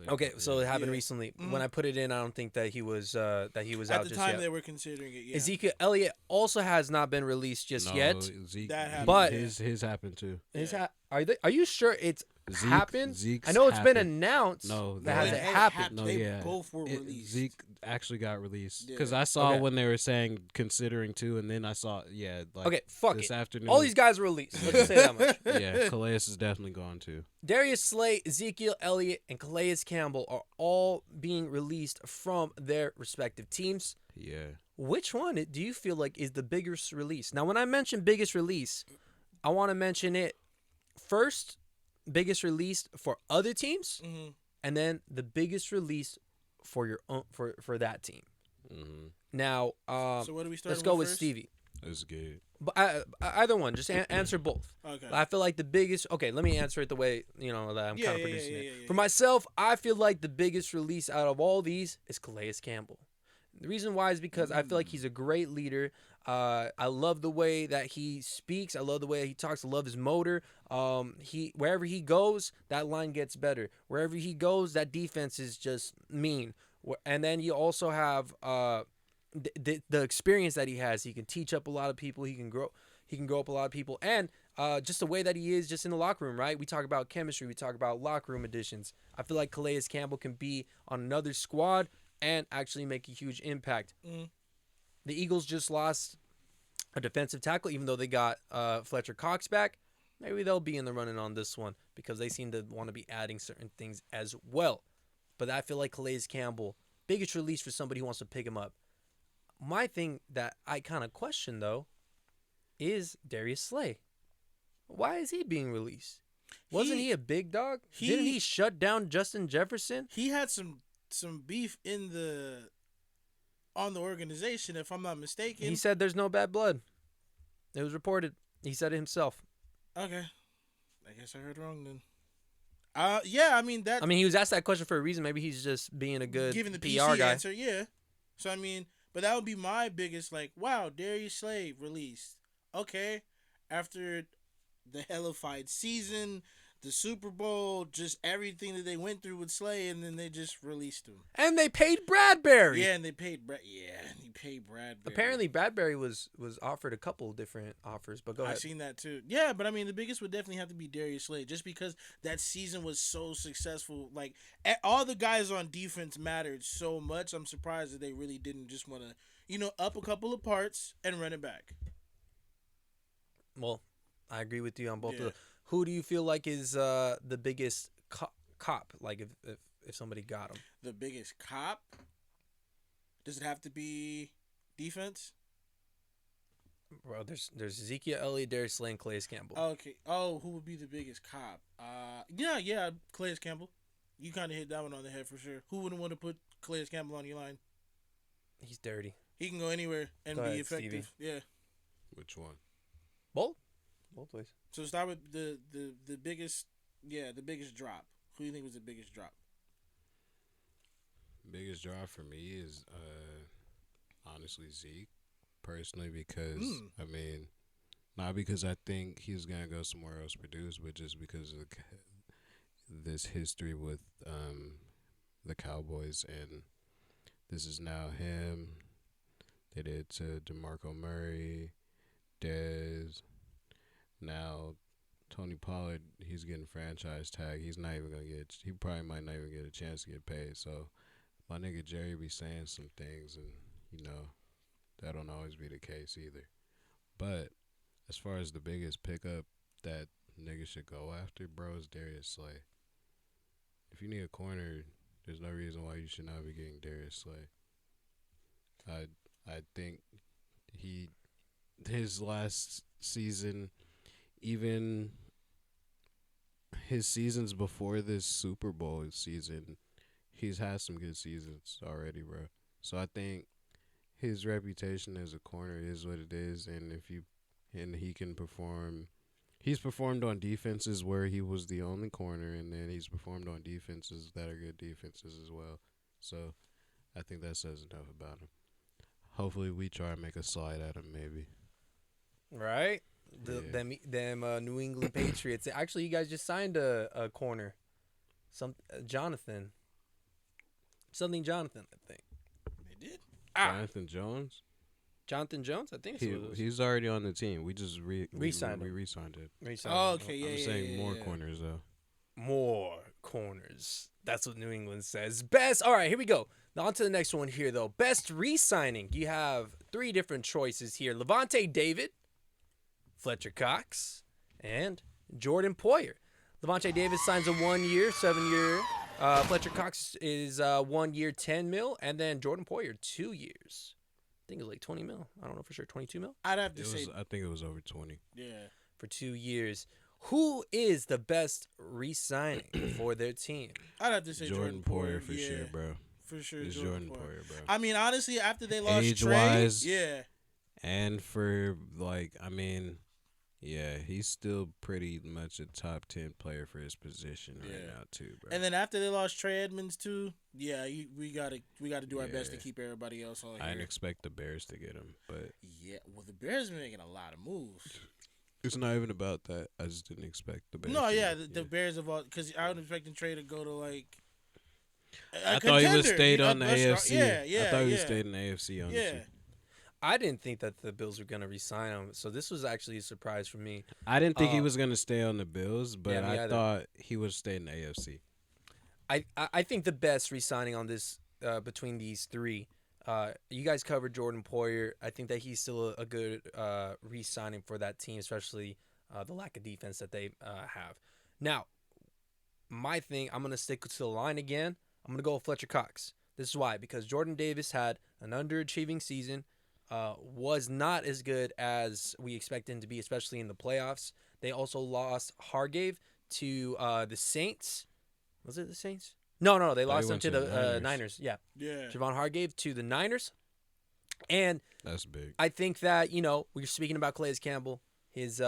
A: Okay, so it happened
B: Yeah.
A: recently.
B: Mhm.
A: When I put it in, I don't think that he was out
B: At the
A: just
B: time,
A: yet.
B: they were considering it. Yeah.
A: Ezekiel Elliot also has not been released just
C: No,
A: yet.
C: Zeke,
B: That happened.
A: But-
C: his happened too.
A: Are you sure it's happened?
C: Zeke's
A: I know it's been
C: happened.
A: announced.
C: No,
A: that hasn't
B: it
A: happened.
C: No,
B: they
C: yeah.
B: both were released.
C: Zeke actually got released because
B: Yeah.
C: I saw
A: Okay.
C: when they were saying considering too, and then I saw like
A: Okay, fuck
C: this
A: it.
C: afternoon.
A: All these guys were released. Let's just say that much.
C: Yeah, Calais is definitely gone too.
A: Darius Slay, Ezekiel Elliott, and Calais Campbell are all being released from their respective teams.
C: Yeah.
A: Which one do you feel like is the biggest release? Now, when I mention biggest release, I want to mention it first, biggest release for other teams, and then the biggest release for your own for that team.
C: Mm-hmm.
A: Now,
B: so what do we start?
A: let's go with
B: first?
A: Stevie.
C: That's good.
A: But either one, just answer both.
B: Okay.
A: I feel like the biggest. Okay, let me answer it the way that I'm kind of producing it.
B: Yeah.
A: For myself, I feel like the biggest release out of all these is Calais Campbell. The reason why is because I feel like he's a great leader. I love the way that he speaks. I love the way he talks. I love his motor. Wherever he goes, that line gets better. Wherever he goes, that defense is just mean. And then you also have the experience that he has. He can teach up a lot of people. He can grow up a lot of people. And just the way that he is just in the locker room, right? We talk about chemistry. We talk about locker room additions. I feel like Calais Campbell can be on another squad and actually make a huge impact. The Eagles just lost a defensive tackle, even though they got Fletcher Cox back. Maybe they'll be in the running on this one because they seem to want to be adding certain things as well. But I feel like Calais Campbell, biggest release for somebody who wants to pick him up. My thing that I kind of question, though, is Darius Slay. Why is he being released? Wasn't he a big dog? Didn't he shut down Justin Jefferson?
B: He had some beef on the organization, if I'm not mistaken.
A: He said there's no bad blood. It was reported. He said it himself.
B: Okay. I guess I heard wrong then. Yeah, I mean that.
A: I mean, he was asked that question for a reason. Maybe he's just being a good
B: giving the
A: PR
B: PC
A: guy.
B: answer, yeah. So I mean, but that would be my biggest wow, Darius Slay released. Okay, after the hellified season, the Super Bowl, just everything that they went through with Slay, and then they just released him.
A: And they paid Bradbury.
B: Yeah, and they paid he paid Bradbury.
A: Apparently, Bradbury was offered a couple different offers, but go ahead.
B: I've seen that too. Yeah, but I mean, the biggest would definitely have to be Darius Slay, just because that season was so successful. Like, all the guys on defense mattered so much. I'm surprised that they really didn't just want to, up a couple of parts and run it back.
A: Well, I agree with you on both of them. Who do you feel like is the biggest cop? Like if somebody got him,
B: the biggest cop. Does it have to be defense?
A: Bro, there's Ezekiel Elliott, Darius Slay, and Calais Campbell.
B: Okay. Oh, who would be the biggest cop? Yeah, Calais Campbell. You kind of hit that one on the head for sure. Who wouldn't want to put Calais Campbell on your line?
A: He's dirty.
B: He can go anywhere and
A: Go
B: be
A: ahead,
B: effective.
A: Stevie.
B: Yeah.
C: Which one?
A: Both ways.
B: So start with the biggest, the biggest drop. Who do you think was the biggest drop?
C: Biggest drop for me is honestly Zeke, personally, because I mean, not because I think he's gonna go somewhere else produce, but just because of this history with the Cowboys, and this is now him. They did to DeMarco Murray, Dez. Now, Tony Pollard, he's getting franchise tag. He's not even gonna get. He probably might not even get a chance to get paid. So, my nigga Jerry be saying some things, and that don't always be the case either. But as far as the biggest pickup that niggas should go after, bro, is Darius Slay. If you need a corner, there's no reason why you should not be getting Darius Slay. I think his last season, even his seasons before this Super Bowl season, he's had some good seasons already, bro. So I think his reputation as a corner is what it is, and he can perform. He's performed on defenses where he was the only corner, and then he's performed on defenses that are good defenses as well. So I think that says enough about him. Hopefully we try and make a slide at him, maybe.
A: Right? Them New England Patriots. Actually, you guys just signed a corner. Jonathan. Something Jonathan, I think.
B: They did?
C: Jonathan Jones?
A: Jonathan Jones? I think so.
C: He's already on the team. We just
A: re-signed him.
C: We re-signed it.
A: Re-signed
B: Oh,
A: him.
B: okay, yeah,
C: I'm saying more corners, though.
A: more corners. That's what New England says. Best. All right, here we go. Now on to the next one here, though. Best re-signing. You have 3 different choices here. Lavonte David, Fletcher Cox, and Jordan Poyer. Lavonte David signs a 1-year, 7-year. Fletcher Cox is 1 year, 10 mil, and then Jordan Poyer 2 years. I think it was like 20 mil. I don't know for sure. 22 mil.
B: I'd have to say.
C: I think it was over 20.
B: Yeah.
A: For 2 years. Who is the best re-signing for their team?
B: I'd have to say Jordan Poyer
C: for sure, bro.
B: For sure,
C: It's Jordan Poyer, bro.
B: I mean, honestly, after they lost
C: Age-wise,
B: Trey, yeah.
C: And for, yeah, he's still pretty much a top 10 player for his position right now too, bro.
B: And then after they lost Trey Edmonds too, yeah, we gotta do our best to keep everybody else on.
C: I didn't expect the Bears to get him, but
B: well, the Bears are making a lot of moves.
C: It's not even about that. I just didn't expect the Bears.
B: No, the Bears have all because I was expecting Trey to go to like.
C: I thought he would have stayed on the AFC.
B: Yeah,
C: I thought he would have stayed in the AFC. Honestly.
B: Yeah.
A: I didn't think that the Bills were going to re-sign him, so this was actually a surprise for me.
C: I didn't think he was going to stay on the Bills, but I
A: either.
C: thought he would stay in the AFC.
A: I think the best re-signing on this between these 3, you guys covered Jordan Poyer. I think that he's still a good re-signing for that team, especially the lack of defense that they have. Now, my thing, I'm going to stick to the line again. I'm going to go with Fletcher Cox. This is why, because Jordan Davis had an underachieving season. Was not as good as we expect him to be, especially in the playoffs. They also lost Hargrave to the Saints. Was it the Saints? No, they lost him to the Niners. Yeah. Javon Hargrave to the Niners. And
C: that's big.
A: I think that, we're speaking about Calais Campbell, his,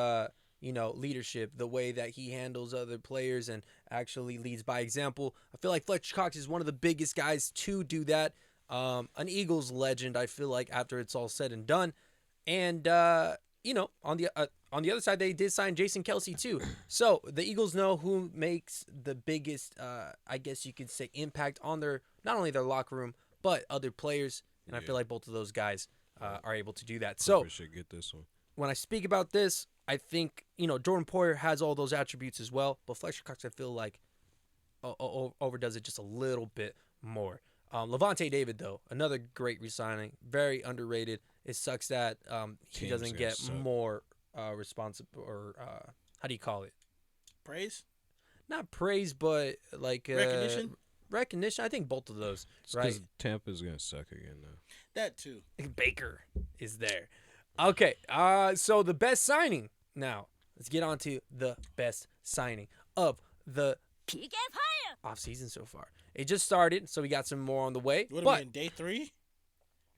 A: leadership, the way that he handles other players and actually leads by example. I feel like Fletcher Cox is one of the biggest guys to do that. An Eagles legend, I feel like, after it's all said and done. And, on the other side, they did sign Jason Kelce, too. So the Eagles know who makes the biggest, I guess you could say, impact on not only their locker room, but other players. And I feel like both of those guys are able to do that. So
C: should get this one.
A: When I speak about this, I think, Jordan Poyer has all those attributes as well. But Fletcher Cox, I feel like, overdoes it just a little bit more. Lavonte David, though, another great re-signing, very underrated. It sucks that he doesn't get more responsible, or how do you call it?
B: Praise?
A: Not praise, but like
B: recognition.
A: Recognition. I think both of those. Right? Because
C: Tampa's gonna suck again, though.
B: That too.
A: Baker is there. Okay. So the best signing. Now let's get on to the best signing of the offseason so far. It just started, so we got some more on the way.
B: Would have been day 3?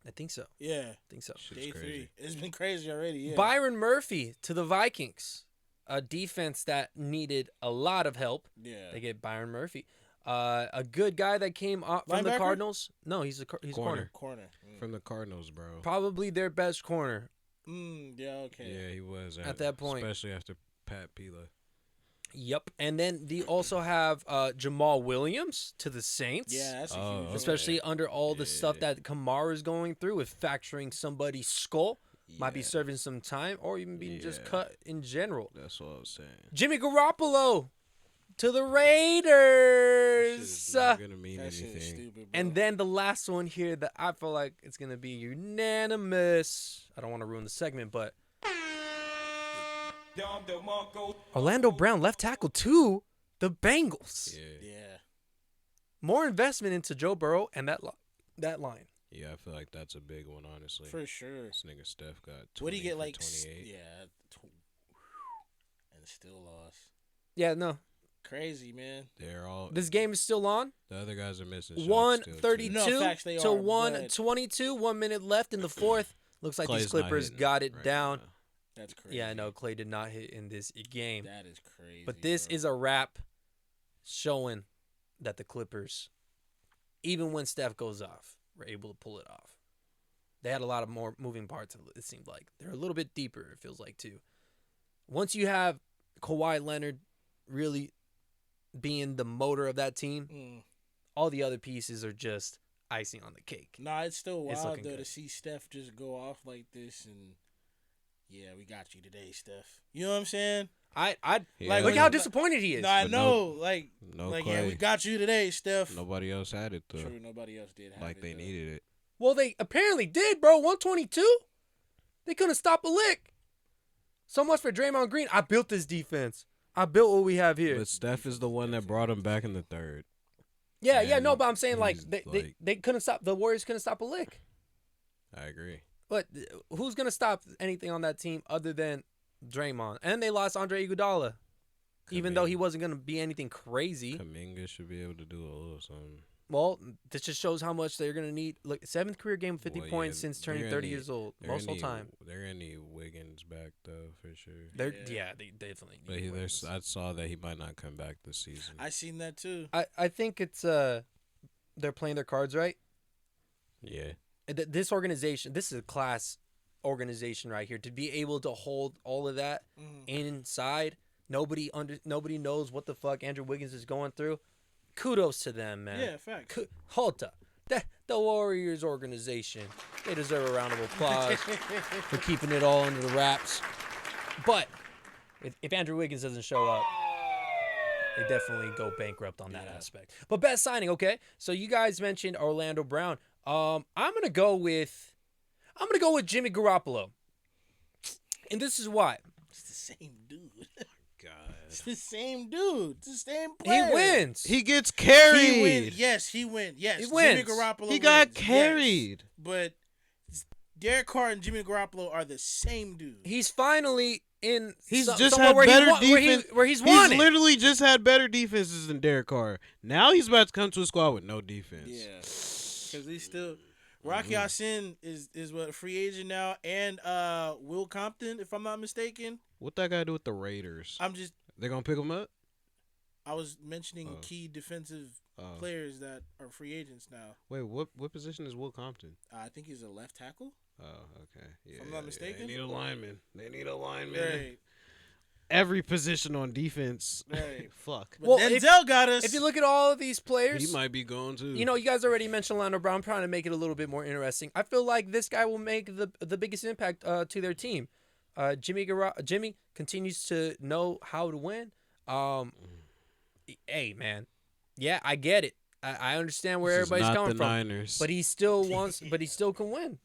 A: I think so.
B: Yeah.
A: I think so.
B: Day 3. It's been crazy already, yeah.
A: Byron Murphy to the Vikings. A defense that needed a lot of help.
B: Yeah.
A: They get Byron Murphy. A good guy that came up from the Cardinals. No, he's corner.
B: Corner.
C: From the Cardinals, bro.
A: Probably their best corner.
B: Yeah, okay.
C: Yeah, he was.
A: At that point.
C: Especially after Pat Pila.
A: Yep, and then they also have Jamal Williams to the Saints.
B: Yeah, that's a huge
A: especially under all the stuff that Kamara is going through with fracturing somebody's skull. Might be serving some time or even being just cut in general.
C: That's what I was saying.
A: Jimmy Garoppolo to the Raiders.
C: It's not going to mean anything.
B: Stupid,
A: and then the last one here that I feel like it's going to be unanimous. I don't want to ruin the segment, but Orlando Brown, left tackle to the Bengals.
B: Yeah.
A: More investment into Joe Burrow and that line.
C: Yeah, I feel like that's a big one, honestly.
B: For sure.
C: This nigga Steph got 20
B: what do you get, like
C: 28.
B: Yeah. And still lost.
A: Yeah, no.
B: Crazy, man.
C: They're all.
A: This game is still on.
C: The other guys are missing.
A: 1:32 to 1:22. 1 minute left in the fourth. Looks like these Clippers got it down.
B: Now. That's crazy.
A: Yeah, I know Clay did not hit in this game.
B: That is crazy.
A: But this is a wrap showing that the Clippers, even when Steph goes off, were able to pull it off. They had a lot of more moving parts, it seemed like. They're a little bit deeper, it feels like, too. Once you have Kawhi Leonard really being the motor of that team, all the other pieces are just icing on the cake.
B: Nah, it's still wild, though, to see Steph just go off like this and... Yeah, we got you today, Steph. You know what I'm saying?
A: Look how disappointed he is.
B: No, I know.
C: Clay.
B: We got you today, Steph.
C: Nobody else had it though.
B: True, nobody else did have it.
C: Like they needed it.
A: Well, they apparently did, bro. 122. They couldn't stop a lick. So much for Draymond Green. I built this defense. I built what we have here.
C: But Steph is the one that brought him back in the third.
A: Yeah, no, but I'm saying they couldn't stop. The Warriors couldn't stop a lick.
C: I agree.
A: But who's gonna stop anything on that team other than Draymond? And they lost Andre Iguodala, even though he wasn't gonna be anything crazy.
C: Kuminga should be able to do a little something.
A: Well, this just shows how much they're gonna need. Look, 7th career game, 50 points since turning 30 years old. Most of the time.
C: They're gonna need Wiggins back though, for sure.
A: They definitely need.
C: But I saw that he might not come back this season.
B: I seen that too.
A: I think it's they're playing their cards right.
C: Yeah.
A: This organization, this is a class organization right here. To be able to hold all of that inside, nobody knows what the fuck Andrew Wiggins is going through. Kudos to them, man.
B: Yeah, fact.
A: Hold up. The Warriors organization, they deserve a round of applause for keeping it all under the wraps. But if Andrew Wiggins doesn't show up, they definitely go bankrupt on that aspect. But best signing, okay? So you guys mentioned Orlando Brown. I'm gonna go with Jimmy Garoppolo, and this is why.
B: It's the same dude.
C: God.
B: It's the same dude. It's the same player.
A: He wins.
C: He gets carried.
B: He wins. Yes, he wins. Yes,
A: he wins.
B: Jimmy Garoppolo.
C: He got
B: wins.
C: carried.
B: Yes. But Derek Carr and Jimmy Garoppolo are the same dude.
A: He's finally in.
C: He's just had better defense.
A: Where he's won.
C: He's literally just had better defenses than Derek Carr. Now he's about to come to a squad with no defense.
B: Yeah, because he's still. Rocky Sin is what, a free agent now, and Will Compton, if I'm not mistaken.
C: What that got to do with the Raiders? They're gonna pick him up.
B: I was mentioning key defensive players that are free agents now.
C: Wait, what position is Will Compton?
B: I think he's a left tackle.
C: Oh, okay. Yeah,
B: if I'm not mistaken.
C: They need a lineman.
B: Right.
C: Every position on defense.
B: Right.
C: Fuck.
B: But Denzel got us.
A: If you look at all of these players,
C: he might be going too.
A: You know, you guys already mentioned Orlando Brown. I'm trying to make it a little bit more interesting. I feel like this guy will make the biggest impact to their team. Jimmy continues to know how to win. Hey man, yeah, I get it. I understand where everybody's coming from.
C: Niners.
A: But he still but he still can win.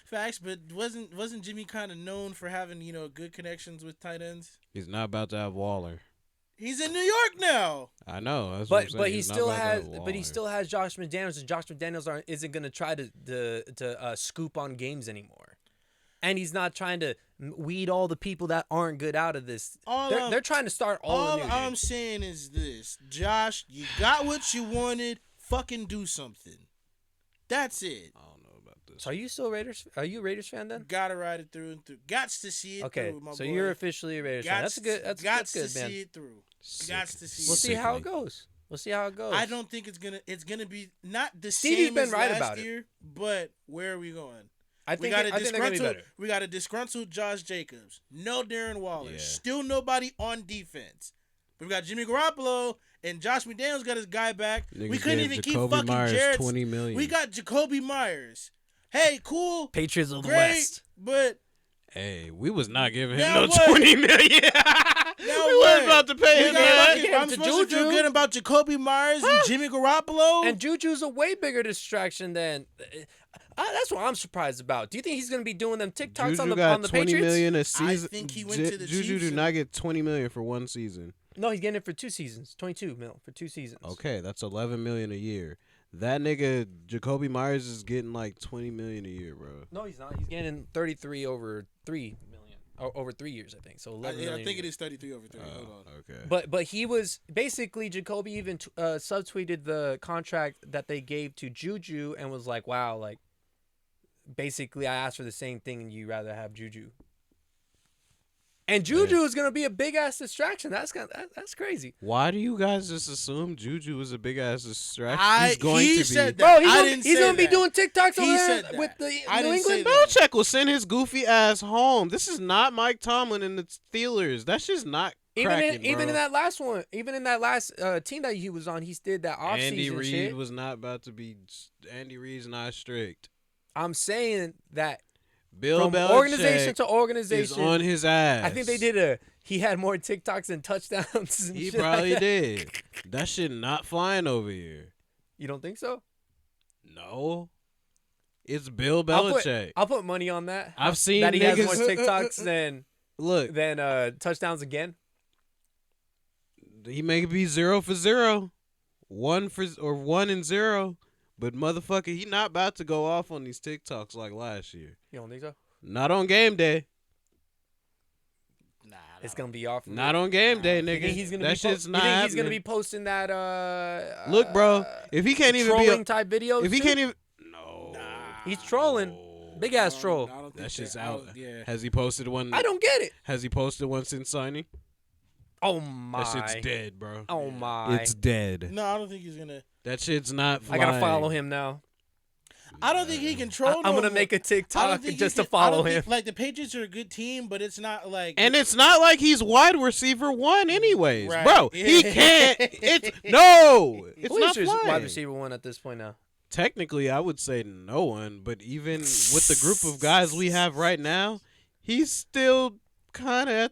B: Facts, but wasn't Jimmy kind of known for having, good connections with tight ends?
C: He's not about to have Waller.
B: He's in New York now.
C: I know. That's
A: but he still has Josh McDaniels, and Josh McDaniels isn't going to try to scoop on games anymore. And he's not trying to weed all the people that aren't good out of this. They're trying to start all new.
B: I'm saying is this, Josh, you got what you wanted. Fucking do something. That's it.
C: I don't know about this.
A: So are you still Raiders? Are you a Raiders fan then?
B: Gotta ride it through and through. Gots to see it through, my boy.
A: So you're officially a Raiders fan. That's good. That's good, man.
B: To see it through. Gots to see it.
A: We'll see how it goes. I don't think
B: it's gonna be not the
A: Stevie's
B: same
A: been
B: as
A: right
B: last
A: about
B: year, but where are we going?
A: I think they're gonna be better.
B: We got a disgruntled Josh Jacobs. No Darren Waller.
C: Yeah.
B: Still nobody on defense. But we got Jimmy Garoppolo and Josh McDaniels got his guy back.
C: Niggas
B: we couldn't even keep fucking
C: Myers
B: Jarrett.
C: $20 million.
B: We got Jacoby Myers. Hey, cool.
A: Patriots of the
B: great,
A: West.
B: But
C: hey, we was not giving him
B: now
C: no
B: what?
C: $20 million. We wasn't about to pay him that.
B: I'm supposed to feel good about Jacoby Myers and Jimmy Garoppolo.
A: And Juju's a way bigger distraction than. That's what I'm surprised about. Do you think he's going to be doing them TikToks
C: Juju
A: on the
C: got $20
A: Patriots?
C: million a season.
B: I think he went to the
C: Juju
B: Chiefs
C: do not get $20 million for one season.
A: No, he's getting it for 2 seasons. $22 million for 2 seasons.
C: Okay, that's $11 million a year. That nigga Jacoby Myers is getting like $20 million a year, bro.
A: No, he's not. He's getting 33 over 3 million. Over 3 years, I think. So 11 million.
B: I think it is 33 over 3. Hold on.
C: Okay.
A: But he was basically Jacoby even subtweeted the contract that they gave to Juju and was like, "Wow, like basically I asked for the same thing and you rather have Juju." And Juju is gonna be a big ass distraction. That's crazy.
C: Why do you guys just assume Juju is a big ass distraction?
B: He said that.
A: Bro, he's gonna be doing TikToks over there with the New England.
C: Belichick will send his goofy ass home. This is not Mike Tomlin and the Steelers. That's just not cracking,
A: even in that last one, even in that last team that he was on, he did that offseason
C: Andy Reid
A: shit.
C: was not about to be. Andy Reid's not strict.
A: I'm saying that.
C: Bill
A: From
C: Belichick
A: organization to organization.
C: is on his ass.
A: I think they did he had more TikToks than touchdowns. And
C: He
A: shit
C: probably
A: like that.
C: did. That shit not flying over here.
A: You don't think so?
C: No. It's Bill Belichick.
A: I'll put money on that.
C: I've seen
A: that he
C: niggas.
A: has more TikToks
C: Look,
A: than touchdowns again.
C: he may be 0 for 0, 1 and 0, but motherfucker, he not about to go off on these TikToks like last year.
A: You don't think so?
C: Not on game day.
B: Nah,
A: It's gonna be off.
C: Not on game day,
A: You
C: nigga.
A: think he's gonna
C: that
A: be
C: shit's
A: you
C: not
A: think
C: happening.
A: he's gonna be posting that
C: Look, bro, if he can't even
A: trolling
C: be
A: type videos?
C: if he
A: too?
C: can't even no.
A: He's trolling. Big ass troll.
B: I don't think
C: That shit's
B: I
C: out.
B: don't- Yeah.
C: Has he posted one?
A: I don't get it.
C: Has he posted one since signing?
A: Oh my.
C: That shit's dead, bro.
A: Oh my.
C: It's dead.
B: No, I don't think he's gonna.
C: That shit's not
A: I
C: flying.
A: gotta follow him now.
B: I don't think he can troll.
A: I'm gonna
B: no
A: make a
B: more. I don't
A: TikTok
B: think
A: just
B: he
A: to
B: can- I don't
A: follow
B: think-
A: him.
B: Like the Patriots are a good team, but it's not like.
C: And it's not like he's wide receiver 1 anyways.
B: Right.
C: Bro, he
B: Yeah.
C: can't. It's no. It's
A: Who
C: not
A: is
C: flying.
A: wide receiver 1 at this point now?
C: Technically, I would say no one, but even with the group of guys we have right now, he's still kind of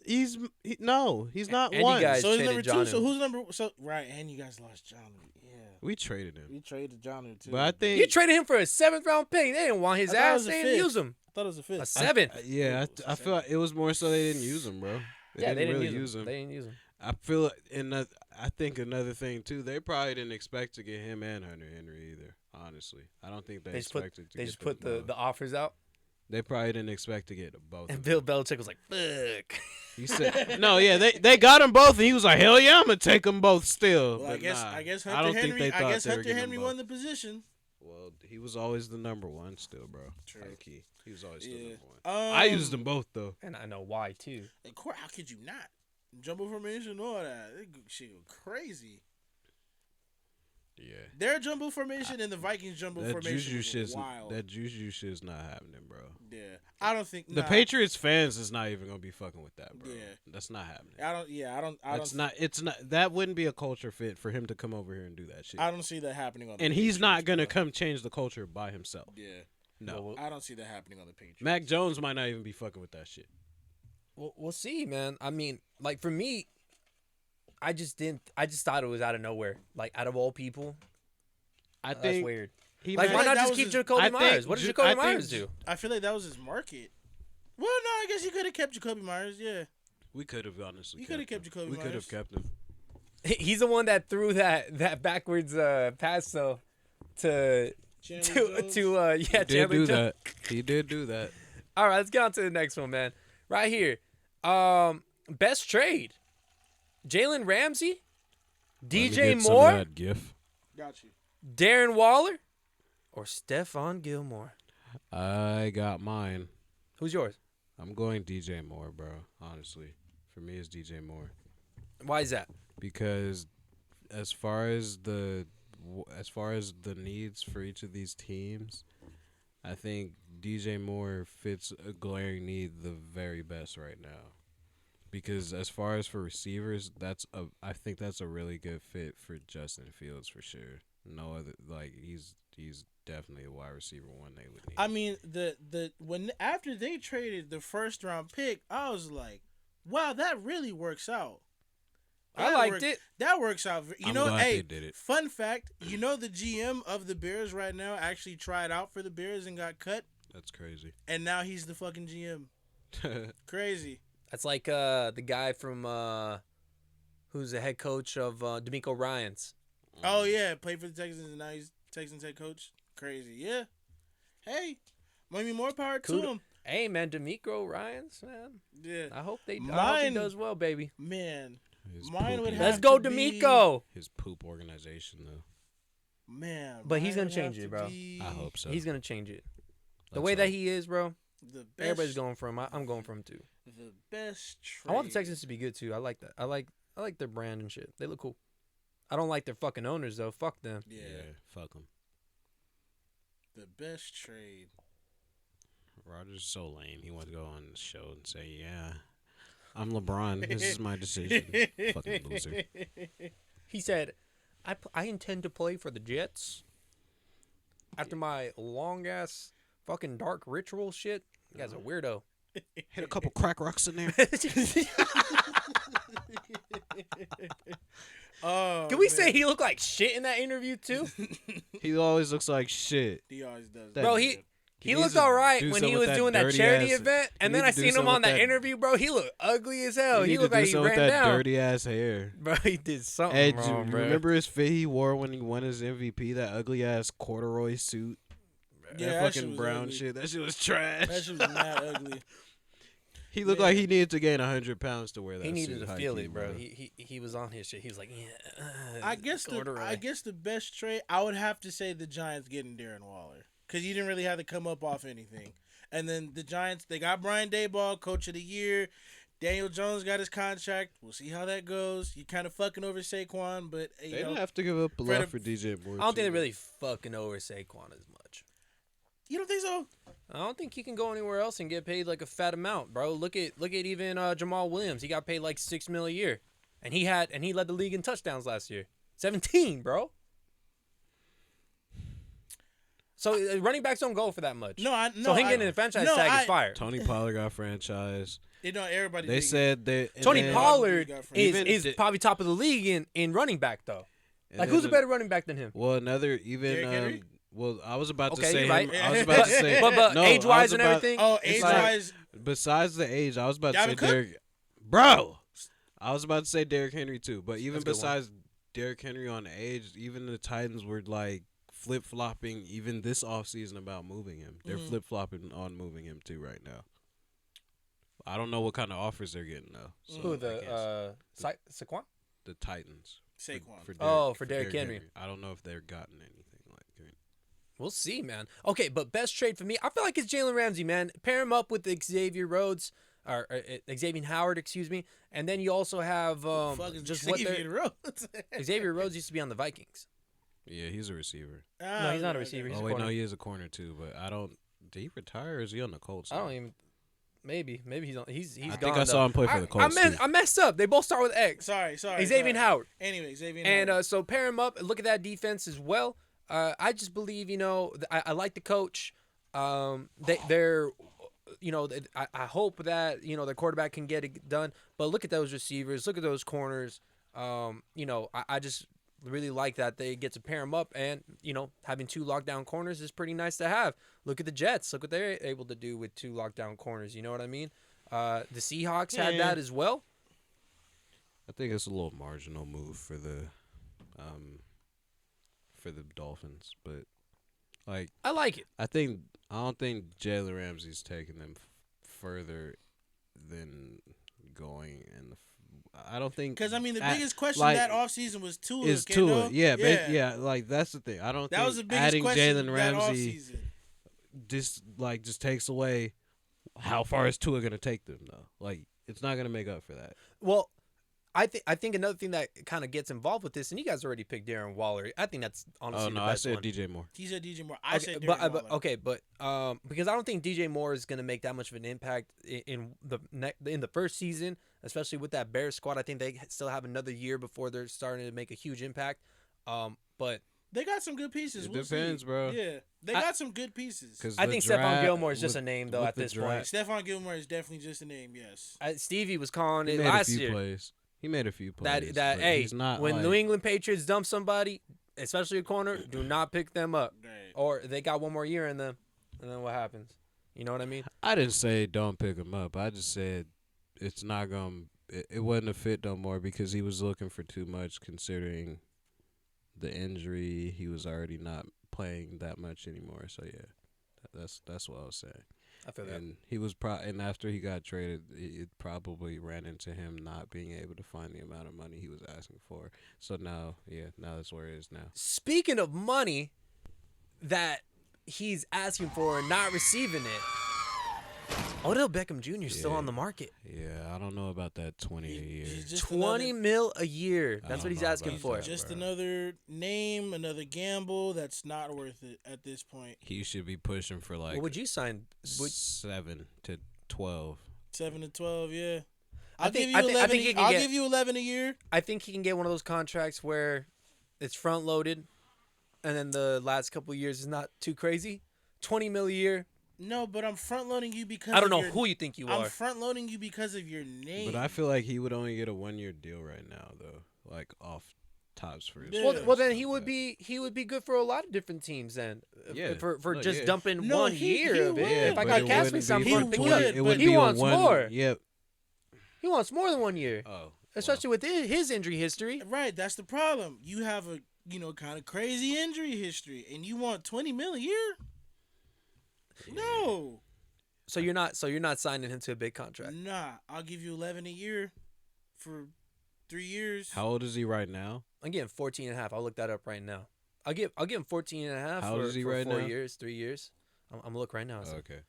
C: he's not
A: And you
C: one.
A: guys
B: so he's
A: traded
B: number 2.
A: Jonnu.
B: So who's number? So right, and you guys lost John. Yeah,
C: We traded him.
B: we traded John too.
C: But I think
A: You traded him for a 7th round pick. They didn't want his
B: I thought it
A: ass.
B: was a
A: They didn't
B: fifth.
A: use him.
B: I thought it was a
A: A
B: 5th.
A: 7th.
C: I feel like it was more so they didn't use him, bro.
A: Yeah, they didn't
C: really
A: use him.
C: him.
A: They didn't use him.
C: I feel I think another thing too. They probably didn't expect to get him and Hunter Henry either. Honestly, I don't think they expected to.
A: They
C: get
A: just put
C: them both.
A: the offers out.
C: They probably didn't expect to get both.
A: And
C: of
A: Bill
C: them.
A: Belichick was like, "Fuck."
C: He said, "No, yeah, they got them both," and he was like, "Hell yeah, I'm gonna take them both still."
B: Well,
C: but
B: I guess
C: nah,
B: Hunter
C: I don't
B: Henry.
C: think they thought
B: I guess
C: they were
B: Hunter
C: getting
B: Henry
C: them
B: won
C: both.
B: the position.
C: Well, he was always the number one still, bro.
B: True.
C: High key. He was always the
B: Yeah.
C: number one. I used them both though.
A: And I know why too.
B: Like, how could you not? Jumbo formation, all that. Shit go crazy.
C: Yeah.
B: Their jumbo formation and the Vikings jumbo
C: That
B: formation
C: juju
B: is
C: shit's
B: wild.
C: that juju shit's not happening, bro.
B: Yeah, I don't think
C: The
B: nah,
C: Patriots fans is not even gonna be fucking with that, bro.
B: Yeah.
C: That's not happening.
B: I don't. Yeah, I don't.
C: It's not. That wouldn't be a culture fit for him to come over here and do that shit.
B: I don't see that happening on. The
C: And he's not
B: Patriots,
C: gonna
B: bro.
C: come change the culture by himself.
B: Yeah,
C: No.
B: I don't see that happening on the Patriots.
C: Mac Jones might not even be fucking with that shit.
A: We'll see, man. I mean, like for me, I just thought it was out of nowhere. Like out of all people,
C: I
A: that's
C: think
A: weird.
C: he
A: Like
C: might-
A: why not
B: that
A: just
B: was
A: keep
B: his-
A: Jacoby
C: I think
A: Myers? What does
C: Ju-
A: Jacoby
C: I think
A: Myers
C: Ju-
A: do?
B: I feel like that was his market. Well, no, I guess you could have kept Jacoby Myers. Yeah,
C: we could have honestly.
B: You coulda kept
C: him.
B: Jacoby
C: We could
B: Myers.
C: have kept him.
A: He's the one that threw that backwards pass though to
B: Chandler
C: He
A: Chandler
C: did
A: Jones.
C: do that. He did do that.
A: All right, let's get on to the next one, man. Right here, best trade: Jalen Ramsey,
C: Let me
A: DJ
C: get some of
A: Moore,
C: that gif.
B: Got you.
A: Darren Waller, or Stephon Gilmore.
C: I got mine.
A: Who's yours?
C: I'm going DJ Moore, bro. Honestly, for me, it's DJ Moore
A: Why is that?
C: because as far as the needs for each of these teams, I think DJ Moore fits a glaring need the very best right now. Because as far as for receivers, I think that's a really good fit for Justin Fields for sure. No other he's definitely a wide receiver one they would need.
B: I mean, when after they traded the first round pick, I was like, wow, that really works out.
A: I liked it.
B: That works out.
C: I'm glad
B: Hey,
C: they did it.
B: fun fact, the GM of the Bears right now actually tried out for the Bears and got cut,
C: That's crazy.
B: and now he's the fucking GM. Crazy.
A: That's like the guy from who's the head coach of D'Amico Ryans.
B: Oh yeah, played for the Texans and now he's Texans head coach. Crazy. Yeah. Hey, maybe more power to him.
A: Hey man, D'Amico Ryans, man.
B: Yeah.
A: I hope he
B: Mine-
A: does well, baby.
B: Man.
C: His
B: Mine would
C: poopy-
B: have
A: Let's go,
B: to be-
A: D'Amico.
C: His poop organization though.
B: Man.
A: But he's
B: mine
A: gonna
B: would have
A: change
B: to
A: it, bro.
B: be
C: I hope so.
A: He's gonna change it. The
C: Let's
A: way that
C: hope.
A: he is, bro.
B: The best,
A: Everybody's going for him. I'm going for him too.
B: The best trade.
A: I want the Texans to be good too. I like that. I like their brand and shit. They look cool. I don't like their fucking owners though. Fuck them.
B: Yeah.
C: Fuck him.
B: The best trade.
C: Rodgers is so lame. He wants to go on the show and say, "Yeah, I'm LeBron. This is my decision." Fucking loser.
A: He said, I intend to play for the Jets after my long ass fucking dark ritual shit. You guy's a weirdo.
C: Hit a couple crack rocks in there.
A: Can we say he looked like shit in that interview too?
C: He always looks like shit.
B: He always does.
A: Bro, he looked all right when he was doing that charity event, and then I seen him on that interview, bro. He looked ugly as hell. He looked like he ran down.
C: Dirty ass hair,
A: bro. He did something wrong, bro.
C: Remember his fit he wore when he won his MVP? That ugly ass corduroy suit.
B: Yeah,
C: that fucking brown ugly. Shit. That shit was trash.
B: That shit was mad ugly.
C: He looked like he needed to gain 100 pounds to wear that.
A: He needed
C: suit,
A: to feel it, bro. He was on his shit. He was like, yeah.
B: I guess the best trade, I would have to say the Giants getting Darren Waller, because you didn't really have to come up off anything. And then the Giants, they got Brian Daboll, Coach of the Year. Daniel Jones got his contract. We'll see how that goes. You kind of fucking over Saquon, but
C: they don't have to give up a lot for DJ Moore.
A: I don't think they're really fucking over Saquon as much.
B: You don't think so?
A: I don't think he can go anywhere else and get paid like a fat amount, bro. Look at even Jamal Williams. He got paid like $6 million a year, and he led the league in touchdowns last year, 17, bro. So running backs don't go for that much. So him getting a franchise tag is fire.
C: Tony Pollard got franchise.
B: Everybody.
C: They said that
A: Tony Pollard is probably top of the league in running back though. Like who's a better running back than him?
C: Well, well, I was about to say
A: right.
C: him. I was about to say,
A: but no, age-wise and everything.
B: Oh, age-wise.
C: Besides the age, I was about to say Derrick. Bro, I was about to say Derrick Henry too. But even besides Derrick Henry on age, even the Titans were like flip-flopping even this offseason about moving him. They're flip-flopping on moving him too right now. I don't know what kind of offers they're getting though. So
A: who Saquon?
C: The Titans.
B: Saquon.
A: For Derrick Henry.
C: I don't know if they're gotten anything like.
A: We'll see, man. Okay, but best trade for me, I feel like it's Jalen Ramsey, man. Pair him up with Xavier Howard, excuse me, and then you also have just
B: Xavier Rhodes.
A: Xavier Rhodes used to be on the Vikings.
C: Yeah, he's a receiver.
A: No, he's not a receiver. He's a corner.
C: No, he is a corner too. But I don't. Did he retire? Or is he on the Colts?
A: I don't even. Maybe he's on. He's
C: I
A: gone.
C: think I saw him play for the Colts.
A: I messed up. They both start with X.
B: Sorry.
A: Xavier Howard.
B: Anyway, Xavier
A: Howard.
B: And
A: so pair him up. Look at that defense as well. I just believe, I like the coach. They're, I hope that, their quarterback can get it done. But look at those receivers. Look at those corners. I just really like that they get to pair them up. And, having two lockdown corners is pretty nice to have. Look at the Jets. Look what they're able to do with two lockdown corners. You know what I mean? The Seahawks had that as well.
C: I think it's a little marginal move for the Dolphins, but
A: I like it.
C: I don't think Jalen Ramsey's taking them further than going I don't think
B: because the biggest question that offseason was Tua.
C: Is Tua? Yeah. Like that's the thing. I don't think
B: was the biggest
C: adding
B: question
C: Jalen Ramsey just takes away how far is Tua gonna take them though. Like it's not gonna make up for that.
A: Well, I think another thing that kind of gets involved with this, and you guys already picked Darren Waller. I think that's honestly the best one.
C: I said DJ Moore.
B: He said DJ Moore. I said Darren
A: Waller. Because I don't think DJ Moore is going to make that much of an impact in the first season, especially with that Bears squad. I think they still have another year before they're starting to make a huge impact. But
B: they got some good pieces.
C: It depends, bro.
B: Yeah, they got some good pieces.
A: I think Stephon Gilmore is just a name, though, at this point.
B: Stephon Gilmore is definitely just a name, yes.
A: Stevie was calling it last year.
C: He made a few plays.
A: He's not when New England Patriots dump somebody, especially a corner, do not pick them up.
B: Right.
A: Or they got one more year in them, and then what happens? You know what I mean?
C: I didn't say don't pick him up. I just said it's not going to – it wasn't a fit no more because he was looking for too much considering the injury. He was already not playing that much anymore. So, yeah, that's what I was saying.
A: I feel that.
C: And he was and after he got traded, it probably ran into him not being able to find the amount of money he was asking for. So now that's where it is now.
A: Speaking of money that he's asking for and not receiving it, Odell Beckham Jr. is still on the market.
C: Yeah, I don't know about that 20 a year.
A: $20 million a year. That's what he's asking for.
B: Just another name, another gamble that's not worth it at this point.
C: He should be pushing for like.
A: What would you sign?
C: 7 to 12.
B: 7 to 12, yeah. I'll give you 11 a year.
A: I think he can get one of those contracts where it's front loaded, and then the last couple of years is not too crazy. $20 million a year,
B: No, but I'm front loading you because
A: I don't know who you think you are.
B: I'm front loading you because of your name.
C: But I feel like he would only get a 1-year deal right now, though. Like off tops for his.
A: Well, then he would be good for a lot of different teams then.
C: Yeah.
A: For just dumping
B: No,
A: 1 year
B: he
A: of it.
B: would.
A: If I got cap space, I'm going to pick
B: would.
A: up.
C: It would
A: He
C: be
A: wants more.
C: Yep.
A: He wants more than 1 year.
C: Oh.
A: Especially with his injury history.
B: Right, that's the problem. You have a kind of crazy injury history, and you want $20 million a year? No.
A: So you're not signing him to a big contract.
B: Nah, I'll give you 11 a year for 3 years.
C: How old is he right now?
A: I'm getting 14 and a half. I'll look that up right now. I'll give him 14 and a half
C: How old
A: for,
C: is he
A: for
C: right
A: 4
C: now?
A: years, 3 years. I'm gonna look right now.
C: Okay.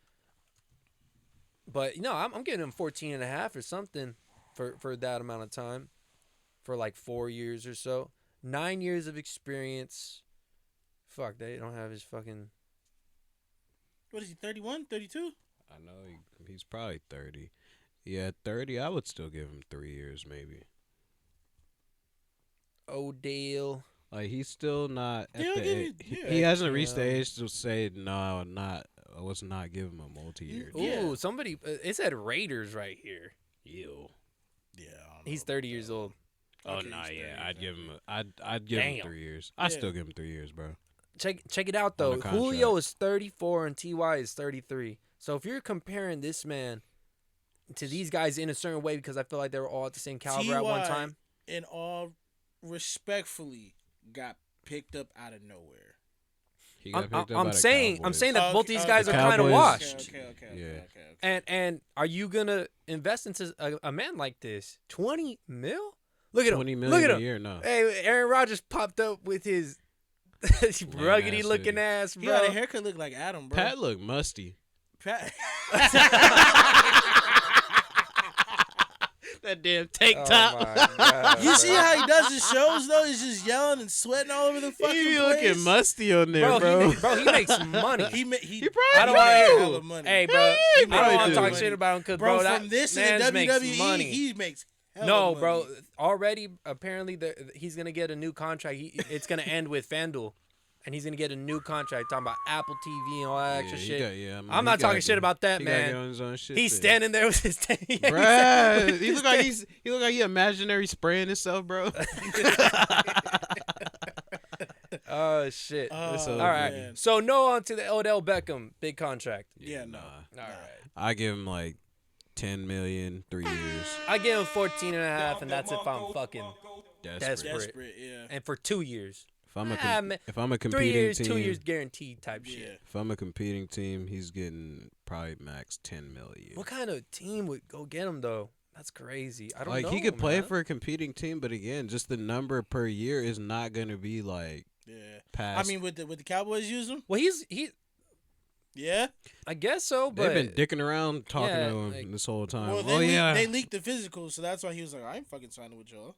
A: But no, I'm giving him 14 and a half or something for that amount of time, for like 4 years or so. 9 years of experience. Fuck, they don't have his fucking.
B: What is he, 31, 32?
C: I know he's probably 30. Yeah, 30. I would still give him 3 years, maybe.
A: Odell.
C: Like he's still not. At
B: He'll
C: the
B: give
C: age,
B: you-
C: he hasn't reached the age to say no. I was not give him a multi-year.
A: Ooh,
C: deal.
A: somebody. It said Raiders right here.
C: Ew.
B: Yeah, I don't
A: He's
B: know.
A: 30 years old.
C: Oh
B: Okay,
C: no,
B: he's
C: yeah,
B: 30,
C: I'd give him. I'd give him
A: Damn.
C: 3 years. I'd
B: Yeah.
C: still give him 3 years, bro.
A: Check it out
C: On
A: though.
C: the contract.
A: Julio is 34 and Ty is 33. So if you're comparing this man to these guys in a certain way, because I feel like they were all at the same caliber at one
B: T.Y.
A: time.
B: And all respectfully got picked up out of nowhere.
C: He got picked up by
A: I'm
C: the
A: saying
C: Cowboys.
A: that both these guys
C: The
A: are kind of
C: Cowboys-
A: washed.
B: Okay.
A: And are you gonna invest into a man like this? 20 mil? Look at him.
C: 20
A: Look
C: million
A: at
C: a
A: him.
C: year, no.
A: Hey, Aaron Rodgers popped up with his ruggedy
C: ass
A: looking
C: hoodie.
A: ass,
B: He got a
A: bro.
B: haircut look like Adam, bro.
C: Pat looked musty.
B: Pat.
C: That damn tank
A: Oh my God,
B: You see
A: bro.
B: how he does his shows though? He's just yelling and sweating all over the fucking
C: He be
B: place.
C: looking musty on there, bro.
A: He makes money.
B: He
C: He probably
A: I don't
C: do.
A: want to hear.
B: hella money.
A: Hey, bro.
C: He
A: I don't
C: probably
A: want to
C: do.
A: talk shit about him because,
B: bro,
A: bro,
B: from
A: that
B: this
A: man
B: in the
A: makes
B: WWE,
A: money.
B: he makes hella
A: No,
B: money.
A: bro. Already, apparently, he's gonna get a new contract. It's gonna end with FanDuel, and he's gonna get a new contract. Talking about Apple TV and all that extra shit. I'm not talking shit about that, man. He's standing there with his
C: Bruh, he look like he imaginary spraying himself, bro.
A: Oh shit!
C: It's
A: All
C: over.
A: right,
B: man.
A: so no on to the Odell Beckham big contract.
B: Yeah, no.
A: All right,
C: I give him like 10 million, 3 years.
A: I give him 14 and a half, and that's if I'm fucking
C: Desperate.
B: Desperate, yeah.
A: and for 2 years.
C: If I'm a
A: man,
C: if I'm a
A: 3
C: competing
A: years,
C: team,
A: 2 years guaranteed type
B: Yeah.
A: shit.
C: if I'm a competing team, he's getting probably max 10 million.
A: What kind of team would go get him though? That's crazy. I don't
C: Like
A: know.
C: he could play
A: man.
C: for a competing team, but again, just the number per year is not going to be like
B: Yeah.
C: past.
B: I mean, would the Cowboys use him?
A: Well, he.
B: Yeah.
A: I guess so, but
C: they've been dicking around talking
A: yeah,
C: to him
A: like-
C: this whole time.
B: Well,
C: Oh yeah,
B: they leaked the physical, so that's why he was like, I ain't fucking signing with y'all.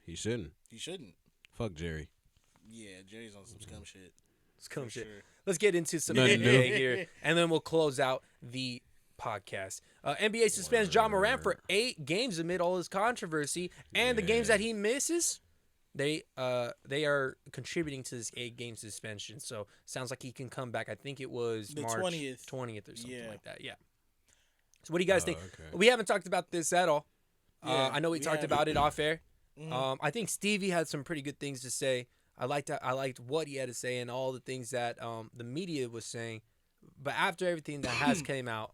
C: he shouldn't.
B: He shouldn't.
C: Fuck Jerry.
B: Yeah, Jerry's on some scum shit.
A: scum
B: For
A: shit.
B: sure.
A: Let's get into some
C: Nothing
A: NBA
C: new.
A: here, and then we'll close out the podcast. NBA suspends Ja Morant for 8 games amid all his controversy, and the games that he misses, they are contributing to this 8-game suspension. So sounds like he can come back. I think it was
B: The
A: March
B: 20th.
A: 20th or something
B: Yeah.
A: like that. Yeah. So what do you guys think?
C: Okay.
A: We haven't talked about this at all.
B: Yeah,
A: I know we talked
B: haven't.
A: about it off air.
B: Mhm.
A: I think Stevie had some pretty good things to say. I liked what he had to say and all the things that the media was saying. But after everything that has came out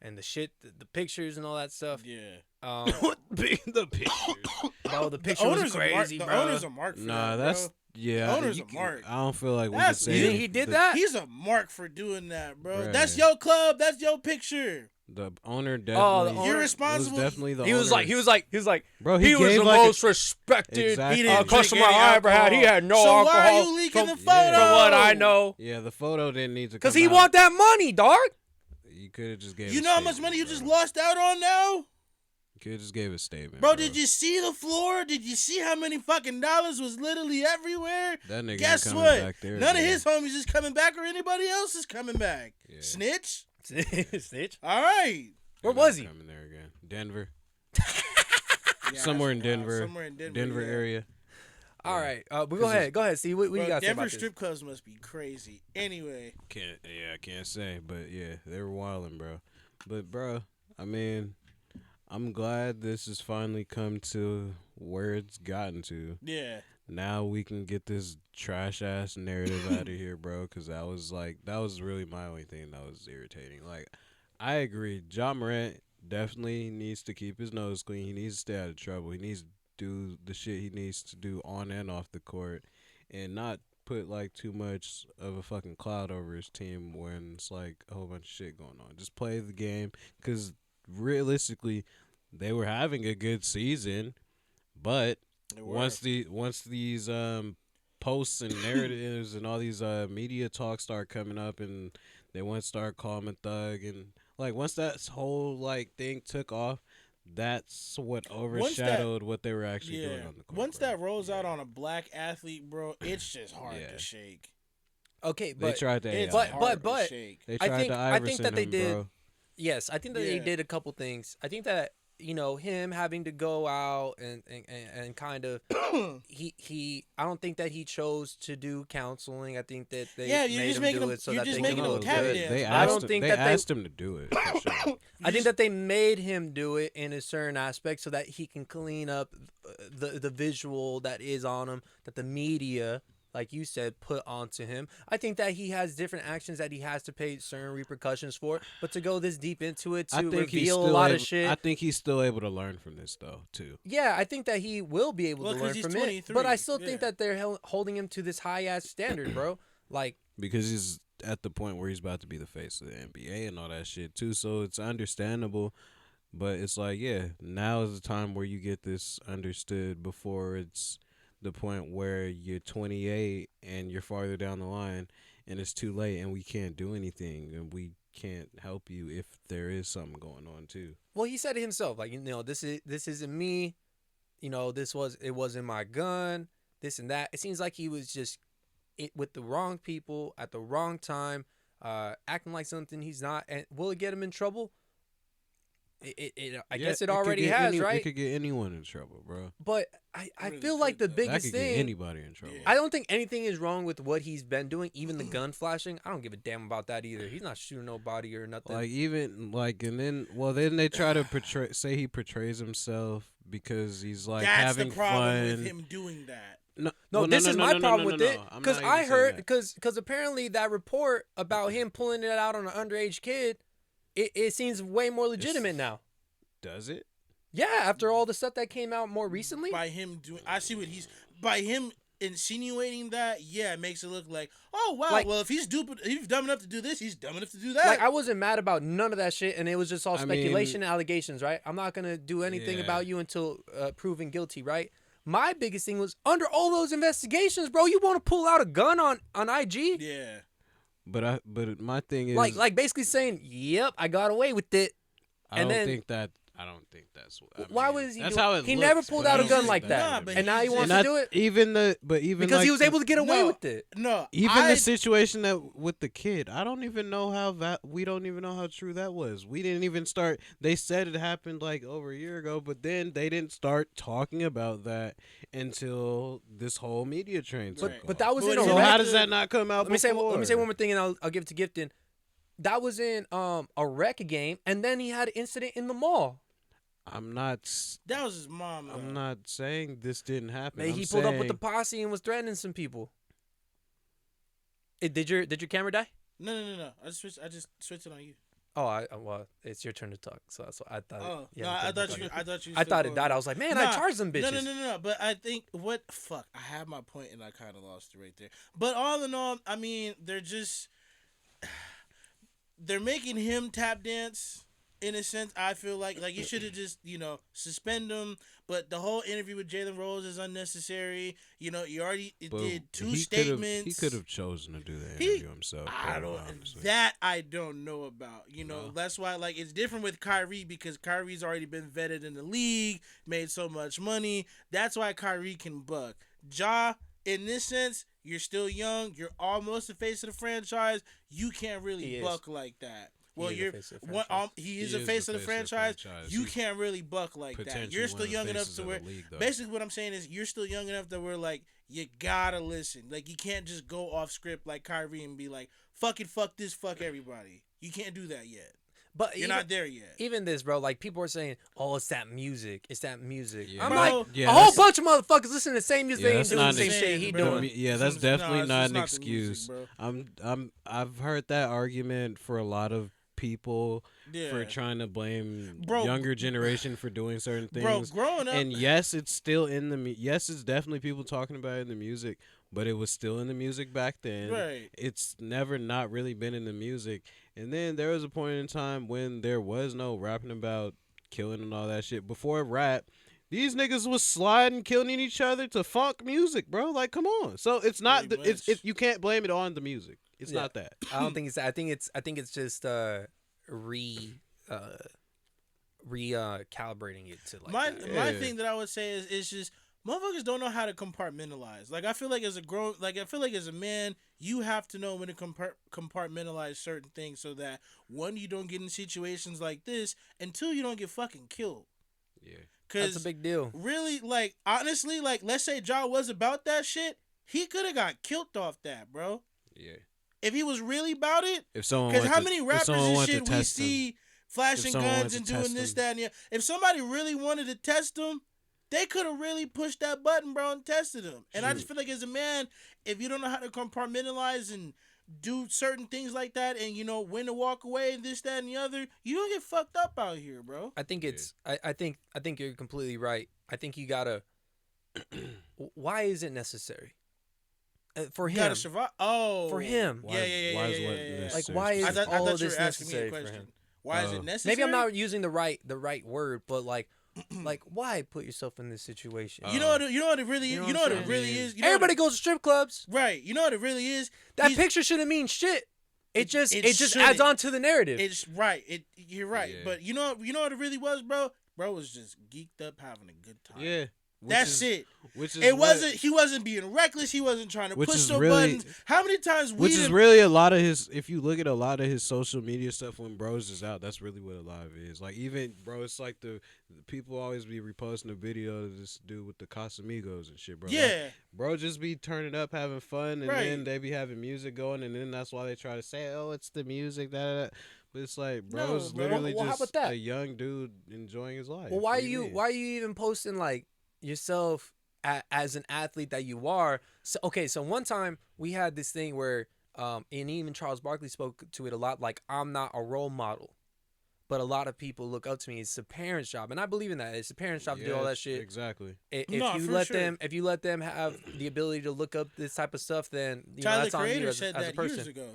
A: and the shit, the pictures and all that stuff,
B: Yeah.
C: the pictures.
A: bro, the
B: The
A: picture was
B: owners
A: crazy,
B: the
A: bro.
B: owners are marked for
C: Nah,
B: that,
C: that's
B: bro.
C: yeah.
B: Owner's
C: you
B: a
C: can-
B: mark.
C: I don't feel like we
B: That's-
C: can
A: You
C: say
A: think he did
C: the-
A: that?
B: He's a mark for doing that, bro.
C: Bruh.
B: That's your club. That's your picture.
C: The owner
A: the
C: definitely.
A: owner-
B: You're
C: it
B: responsible.
C: was definitely the
A: He was
C: owner.
A: like,
C: Bro,
A: he was
C: gave
A: the
C: like a-
A: most respected
C: Exactly. He
B: didn't
A: customer
B: drink any
A: I ever had. He
B: alcohol.
A: had no
B: So
A: alcohol.
B: why are you leaking the
A: from,
B: photo?
A: From what I know,
C: Yeah, the photo didn't need to.
A: because
C: come
A: he
C: out.
A: want that money, dog.
C: You could have just gave.
B: You
C: a
B: know how much
C: statement,
B: money you
C: bro.
B: just lost out on now?
C: You could have just gave a statement,
B: Bro, did you see the floor? Did you see how many fucking dollars was literally everywhere?
C: That nigga
B: Guess
C: ain't coming
B: what?
C: back there,
B: None of
C: man.
B: his homies is coming back or anybody else is coming back.
C: Yeah.
B: Snitch?
A: Snitch.
B: All right.
A: Where
C: He's
A: was
C: not
A: he?
C: Coming there again. Denver.
B: Yeah,
C: Somewhere in
B: that's wild.
C: Denver.
B: Somewhere in Denver.
C: Denver
B: yeah.
C: area.
A: All right. But go ahead. See what you got to say about
B: Denver
A: this?
B: strip clubs must be crazy. Anyway.
C: I can't say, but yeah, they were wilding, bro. But bro, I mean, I'm glad this has finally come to where it's gotten to.
B: Yeah.
C: Now we can get this trash ass narrative out of here, bro. Because that was really my only thing that was irritating. Like, I agree. Ja Morant definitely needs to keep his nose clean. He needs to stay out of trouble. He needs to do the shit he needs to do on and off the court, and not put like too much of a fucking cloud over his team when it's like a whole bunch of shit going on. Just play the game, because realistically, they were having a good season, but once these posts and narratives and all these media talks start coming up, and they want to start calling him Thug, and like once that whole like thing took off, that's what overshadowed what they were actually doing on the court.
B: Once that rolls out on a black athlete, bro, it's just hard to shake.
A: Okay,
C: but they tried to,
A: they tried to Iverson I think that they did. Bro. Yes, I think that they did a couple things. I think that him having to go out and kind of he I don't think that he chose to do counseling. I think that they made him do it so that they can look good.
C: They asked him to do it. For sure.
A: I think that they made him do it in a certain aspect so that he can clean up the visual that is on him, that the media, like you said, put onto him. I think that he has different actions that he has to pay certain repercussions for. But to go this deep into it, to reveal a lot of shit.
C: I think he's still able to learn from this, though, too.
A: Yeah, I think that he will be able to learn from it. But I still think that they're holding him to this high-ass standard, bro. Like,
C: because he's at the point where he's about to be the face of the NBA and all that shit, too. So it's understandable. But it's like, now is the time where you get this understood before it's the point where you're 28 and you're farther down the line and it's too late and we can't do anything and we can't help you if there is something going on too.
A: Well, he said it himself, like, this isn't me, it wasn't my gun, this and that. It seems like he was just with the wrong people at the wrong time, acting like something he's not. And will it get him in trouble? I guess it already has, right?
C: It could get anyone in trouble, bro.
A: But I feel like the biggest thing,
C: get anybody in trouble.
A: I don't think anything is wrong with what he's been doing. Even the gun flashing, I don't give a damn about that either. He's not shooting nobody or nothing.
C: Then they try to say he portrays himself because he's like having fun.
B: That's the problem with him doing that.
A: This is my problem with it, because I heard, because apparently that report about him pulling it out on an underage kid, it seems way more legitimate now.
C: Does it?
A: Yeah, after all the stuff that came out more recently.
B: By him insinuating that, it makes it look like, oh wow, well if he's dumb enough to do this, he's dumb enough to do that.
A: Like, I wasn't mad about none of that shit, and it was just all speculation and allegations, right? I'm not gonna do anything about you until proven guilty, right? My biggest thing was, under all those investigations, bro, you want to pull out a gun on IG?
B: Yeah.
C: But my thing is
A: like basically saying, "Yep, I got away with it."
C: I don't think that's what.
A: Why was he?
C: That's how it
A: he
C: looks,
A: never pulled out a gun like that, and now he wants to do it.
C: Because
A: like he was able to get away with it.
B: No,
C: the situation that with the kid, I don't even know we don't even know how true that was. We didn't even start. They said it happened like over a year ago, but then they didn't start talking about that until this whole media train.
A: But that was in a
C: so how does that not come out?
A: Let me say one more thing, and I'll give it to Gifton. That was in a rec game, and then he had an incident in the mall.
B: That was his mom.
C: I'm not saying this didn't happen.
A: Maybe he pulled up with the posse and was threatening some people. Did your camera die?
B: No. I just switched it on you.
A: Oh, well, it's your turn to talk. So that's what I thought.
B: Oh, no, I thought you.
A: I thought it died. I was like, man, I charged them bitches.
B: No. But I think fuck. I had my point and I kind of lost it right there. But all in all, I mean, they're making him tap dance. In a sense, I feel like you should have just, suspend him. But the whole interview with Jalen Rose is unnecessary. You already did two statements.
C: He could have chosen to do the interview himself.
B: I don't know about. That's why it's different with Kyrie, because Kyrie's already been vetted in the league, made so much money. That's why Kyrie can buck. Ja, in this sense, you're still young. You're almost the face of the franchise. You can't really buck like that. Well,
A: he
B: is a face of the franchise. You can't really buck like that. You're still young enough to where. Basically, what I'm saying is you're still young enough to where like you gotta listen. Like you can't just go off script like Kyrie and be like, fuck it, fuck this, fuck everybody. You can't do that yet.
A: But
B: you're not there yet.
A: Even this, bro, like people are saying, "Oh, it's that music. It's that music."
C: Yeah.
A: I'm
B: Bro,
A: like,
B: yeah,
A: a whole bunch of motherfuckers listen to the same music.
C: Yeah,
A: They ain't doing the same
B: insane,
A: shit he
B: bro.
A: doing.
C: Yeah, that's definitely not an
B: not
C: excuse.
B: the music,
C: I've heard that argument for a lot of people for
B: Yeah.
C: trying to blame
B: Bro,
C: younger generation for doing certain
B: Bro,
C: things.
B: growing up,
C: And yes, it's still in the yes, it's definitely people talking about it in the music, but it was still in the music back then.
B: right?
C: It's never not really been in the music. And then there was a point in time when there was no rapping about killing and all that shit. Before rap, these niggas was sliding, killing each other to funk music, bro. Like, come on. So it's not
B: Pretty much.
C: you can't blame it on the music. It's not that.
A: I don't think it's. I think it's just calibrating it to like
B: my
A: that.
B: my thing that I would say is it's just motherfuckers don't know how to compartmentalize. Like I feel like as a man, you have to know when to compartmentalize certain things so that one, you don't get in situations like this, and two, you don't get fucking killed.
C: Yeah.
A: That's a big deal.
B: Really, like honestly, like let's say Ja was about that shit, he could have got killed off that, bro.
C: Yeah.
B: If he was really about it,
C: If someone
B: because how many rappers and shit we
C: test
B: see flashing guns and doing this, that, and the other. If somebody really wanted to test him, they could have really pushed that button, bro, and tested him. And I just feel like as a man, if you don't know how to compartmentalize and do certain things like that, and you know when to walk away and this, that, and the other, you don't get fucked up out here, bro.
A: I think it's. I think you're completely right. I think you gotta. Why is it necessary? For him.
B: You gotta survive. Oh,
A: For him.
C: Why-
B: Yeah.
C: why is what necessary?
A: Like, why is
B: I thought
A: all
B: you
A: of
B: were
A: this
B: asking me a
A: necessary for
B: question.
A: him?
B: Why is it necessary?
A: Maybe I'm not using the right word, but like why put yourself in this situation?
B: You know what it really is. You know what it really is. You know
A: Everybody
B: what
A: goes to strip clubs.
B: it, right. You know what it really is.
A: That picture shouldn't mean shit. It just
B: shouldn't.
A: adds on to the narrative.
B: It's right. You're right.
C: Yeah.
B: But you know what it really was, bro. Bro was just geeked up, having a good time.
C: Yeah.
B: That's it.
C: Which is
B: It wasn't. He wasn't being reckless. He wasn't trying to
C: Which
B: push
C: is
B: no
C: really-
B: buttons. How many times we?
C: Which is really a lot of his. If you look at a lot of his social media stuff when Bros is out, that's really what a lot of it is. Like even bro, it's like the people always be reposting a video of this dude with the Casamigos and shit, bro.
B: Yeah.
C: Like, bro, just be turning up, having fun, and
B: Right.
C: then they be having music going, and then that's why they try to say, "Oh, it's the music." That. But it's like, bro's
B: bro.
C: literally
A: Well, how
C: just
A: about that?
C: a young dude enjoying his life.
A: Well, why
C: What
A: are
C: do
A: you
C: mean?
A: even posting like yourself as an athlete that you are? So one time we had this thing where and even Charles Barkley spoke to it a lot, like I'm not a role model, but a lot of people look up to me. It's a parent's job, and I believe in that. It's a parent's job to do all that shit.
C: Exactly.
A: If
B: No,
A: you
B: for
A: let
B: sure.
A: them have the ability to look up this type of stuff, then
B: Tyler
A: that's on you
B: Creator
A: as,
B: said
A: as a
B: that
A: person.
B: years ago.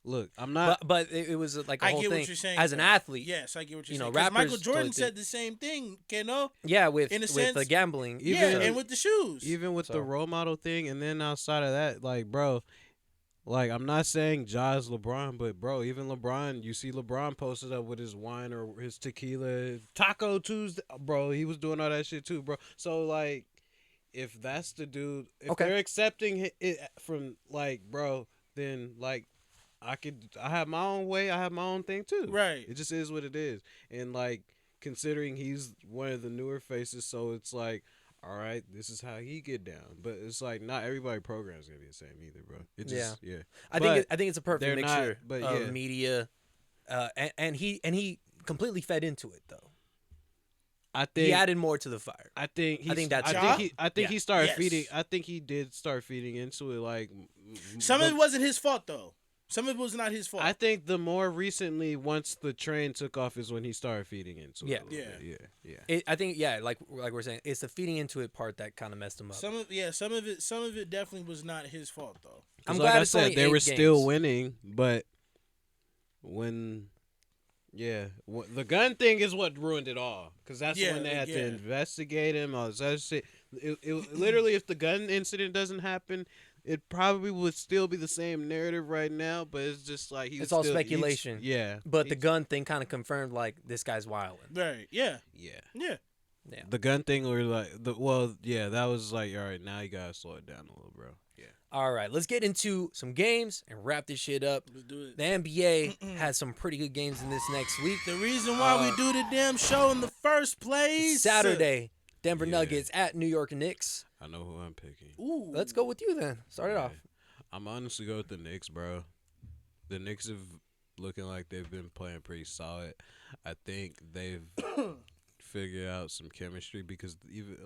C: Look, I'm not.
A: But it was like a
B: I
A: whole
B: get
A: thing
B: what you're saying.
A: as an
B: though.
A: athlete.
B: Yes, I get what you're
A: You know,
B: saying. 'Cause
A: rappers
B: Michael Jordan
A: totally
B: said the same thing, Keno.
A: Yeah, with
B: In a
A: the
B: sense,
A: gambling.
B: Yeah,
C: Even-
B: and with the shoes.
C: Even with
A: So-
C: the role model thing, and then outside of that, like, bro, like, I'm not saying Ja's LeBron, but, bro, even LeBron, you see LeBron posted up with his wine or his tequila, Taco Tuesday, bro, he was doing all that shit too, bro. So, like, if that's the dude, if
A: Okay.
C: they're accepting it from, like, bro, then, like, I have my own way, I have my own thing too.
B: Right.
C: It just is what it is. And, like, considering he's one of the newer faces, so it's like, all right, this is how he get down. But it's like not everybody program's gonna be the same either, bro. It just yeah.
A: I think it's a perfect
C: they're not-
A: mixture
C: but
A: of
C: yeah.
A: media, and he completely fed into it though.
C: I think
A: He added more to the fire.
C: I think
A: that's
B: Ja?
C: he started
B: Yes.
C: feeding. I think he did start feeding into it. Like
B: Some of it wasn't his fault though. Some of it was not his fault.
C: I think the more recently, once the train took off, is when he started feeding into it.
A: Yeah.
C: a little bit. Yeah.
A: I think like we're saying, it's the feeding into it part that kind of messed him up.
B: some of it definitely was not his fault though.
A: I'm
C: 'Cause
A: glad
C: like I
A: it's only
C: said, they
A: 8
C: were still
A: games.
C: winning, but when. Yeah, the gun thing is what ruined it all. Because that's when they had to investigate him. All this other shit. It literally, if the gun incident doesn't happen, it probably would still be the same narrative right now. But it's just like
A: It's all speculation.
C: Yeah,
A: But the gun thing kind of confirmed like this guy's wilding.
B: Right. Yeah.
C: yeah.
B: Yeah.
A: Yeah.
C: The gun thing, or like that was like, all right, now you gotta slow it down a little, bro. Yeah.
A: All right, let's get into some games and wrap this shit up.
B: Let's do it.
A: The NBA has some pretty good games in this next week.
B: The reason why we do the damn show in the first place.
A: Saturday, Denver Nuggets at New York Knicks.
C: I know who I'm picking.
B: Ooh.
A: Let's go with you then. Start it off.
C: I'm honestly go with the Knicks, bro. The Knicks have looking like they've been playing pretty solid. I think they've figured out some chemistry because even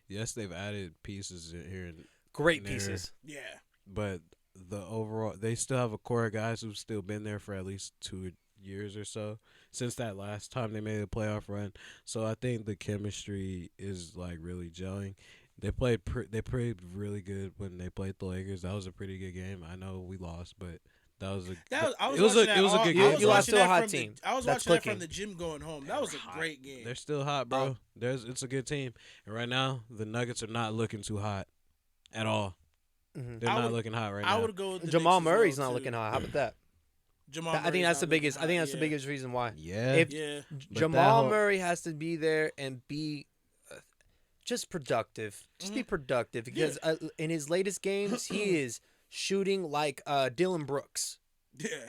C: yes, they've added pieces in here and
A: Great pieces.
B: Yeah.
C: but the overall they still have a core of guys who've still been there for at least 2 years or so since that last time they made a playoff run. So I think the chemistry is really gelling. They played really good when they played the Lakers. That was a pretty good game. I know we lost, but it was a good game.
A: You lost to a hot team.
B: I was watching that from the gym going home. That was a great game.
C: They're still hot, bro. It's a good team. And right now, the Nuggets are not looking too hot at all.
A: Mm-hmm.
C: They're not looking hot right now.
B: I would go with the
A: Jamal
B: Knicks as
A: Murray's
B: well,
A: not
B: too.
A: looking hot. How about that?
B: Jamal
A: I think that's the biggest.
B: Hot,
A: I think that's the biggest reason why.
C: Yeah.
A: Jamal Murray has to be there and be just productive. Just be productive because in his latest games he is shooting like Dylan Brooks.
B: Yeah.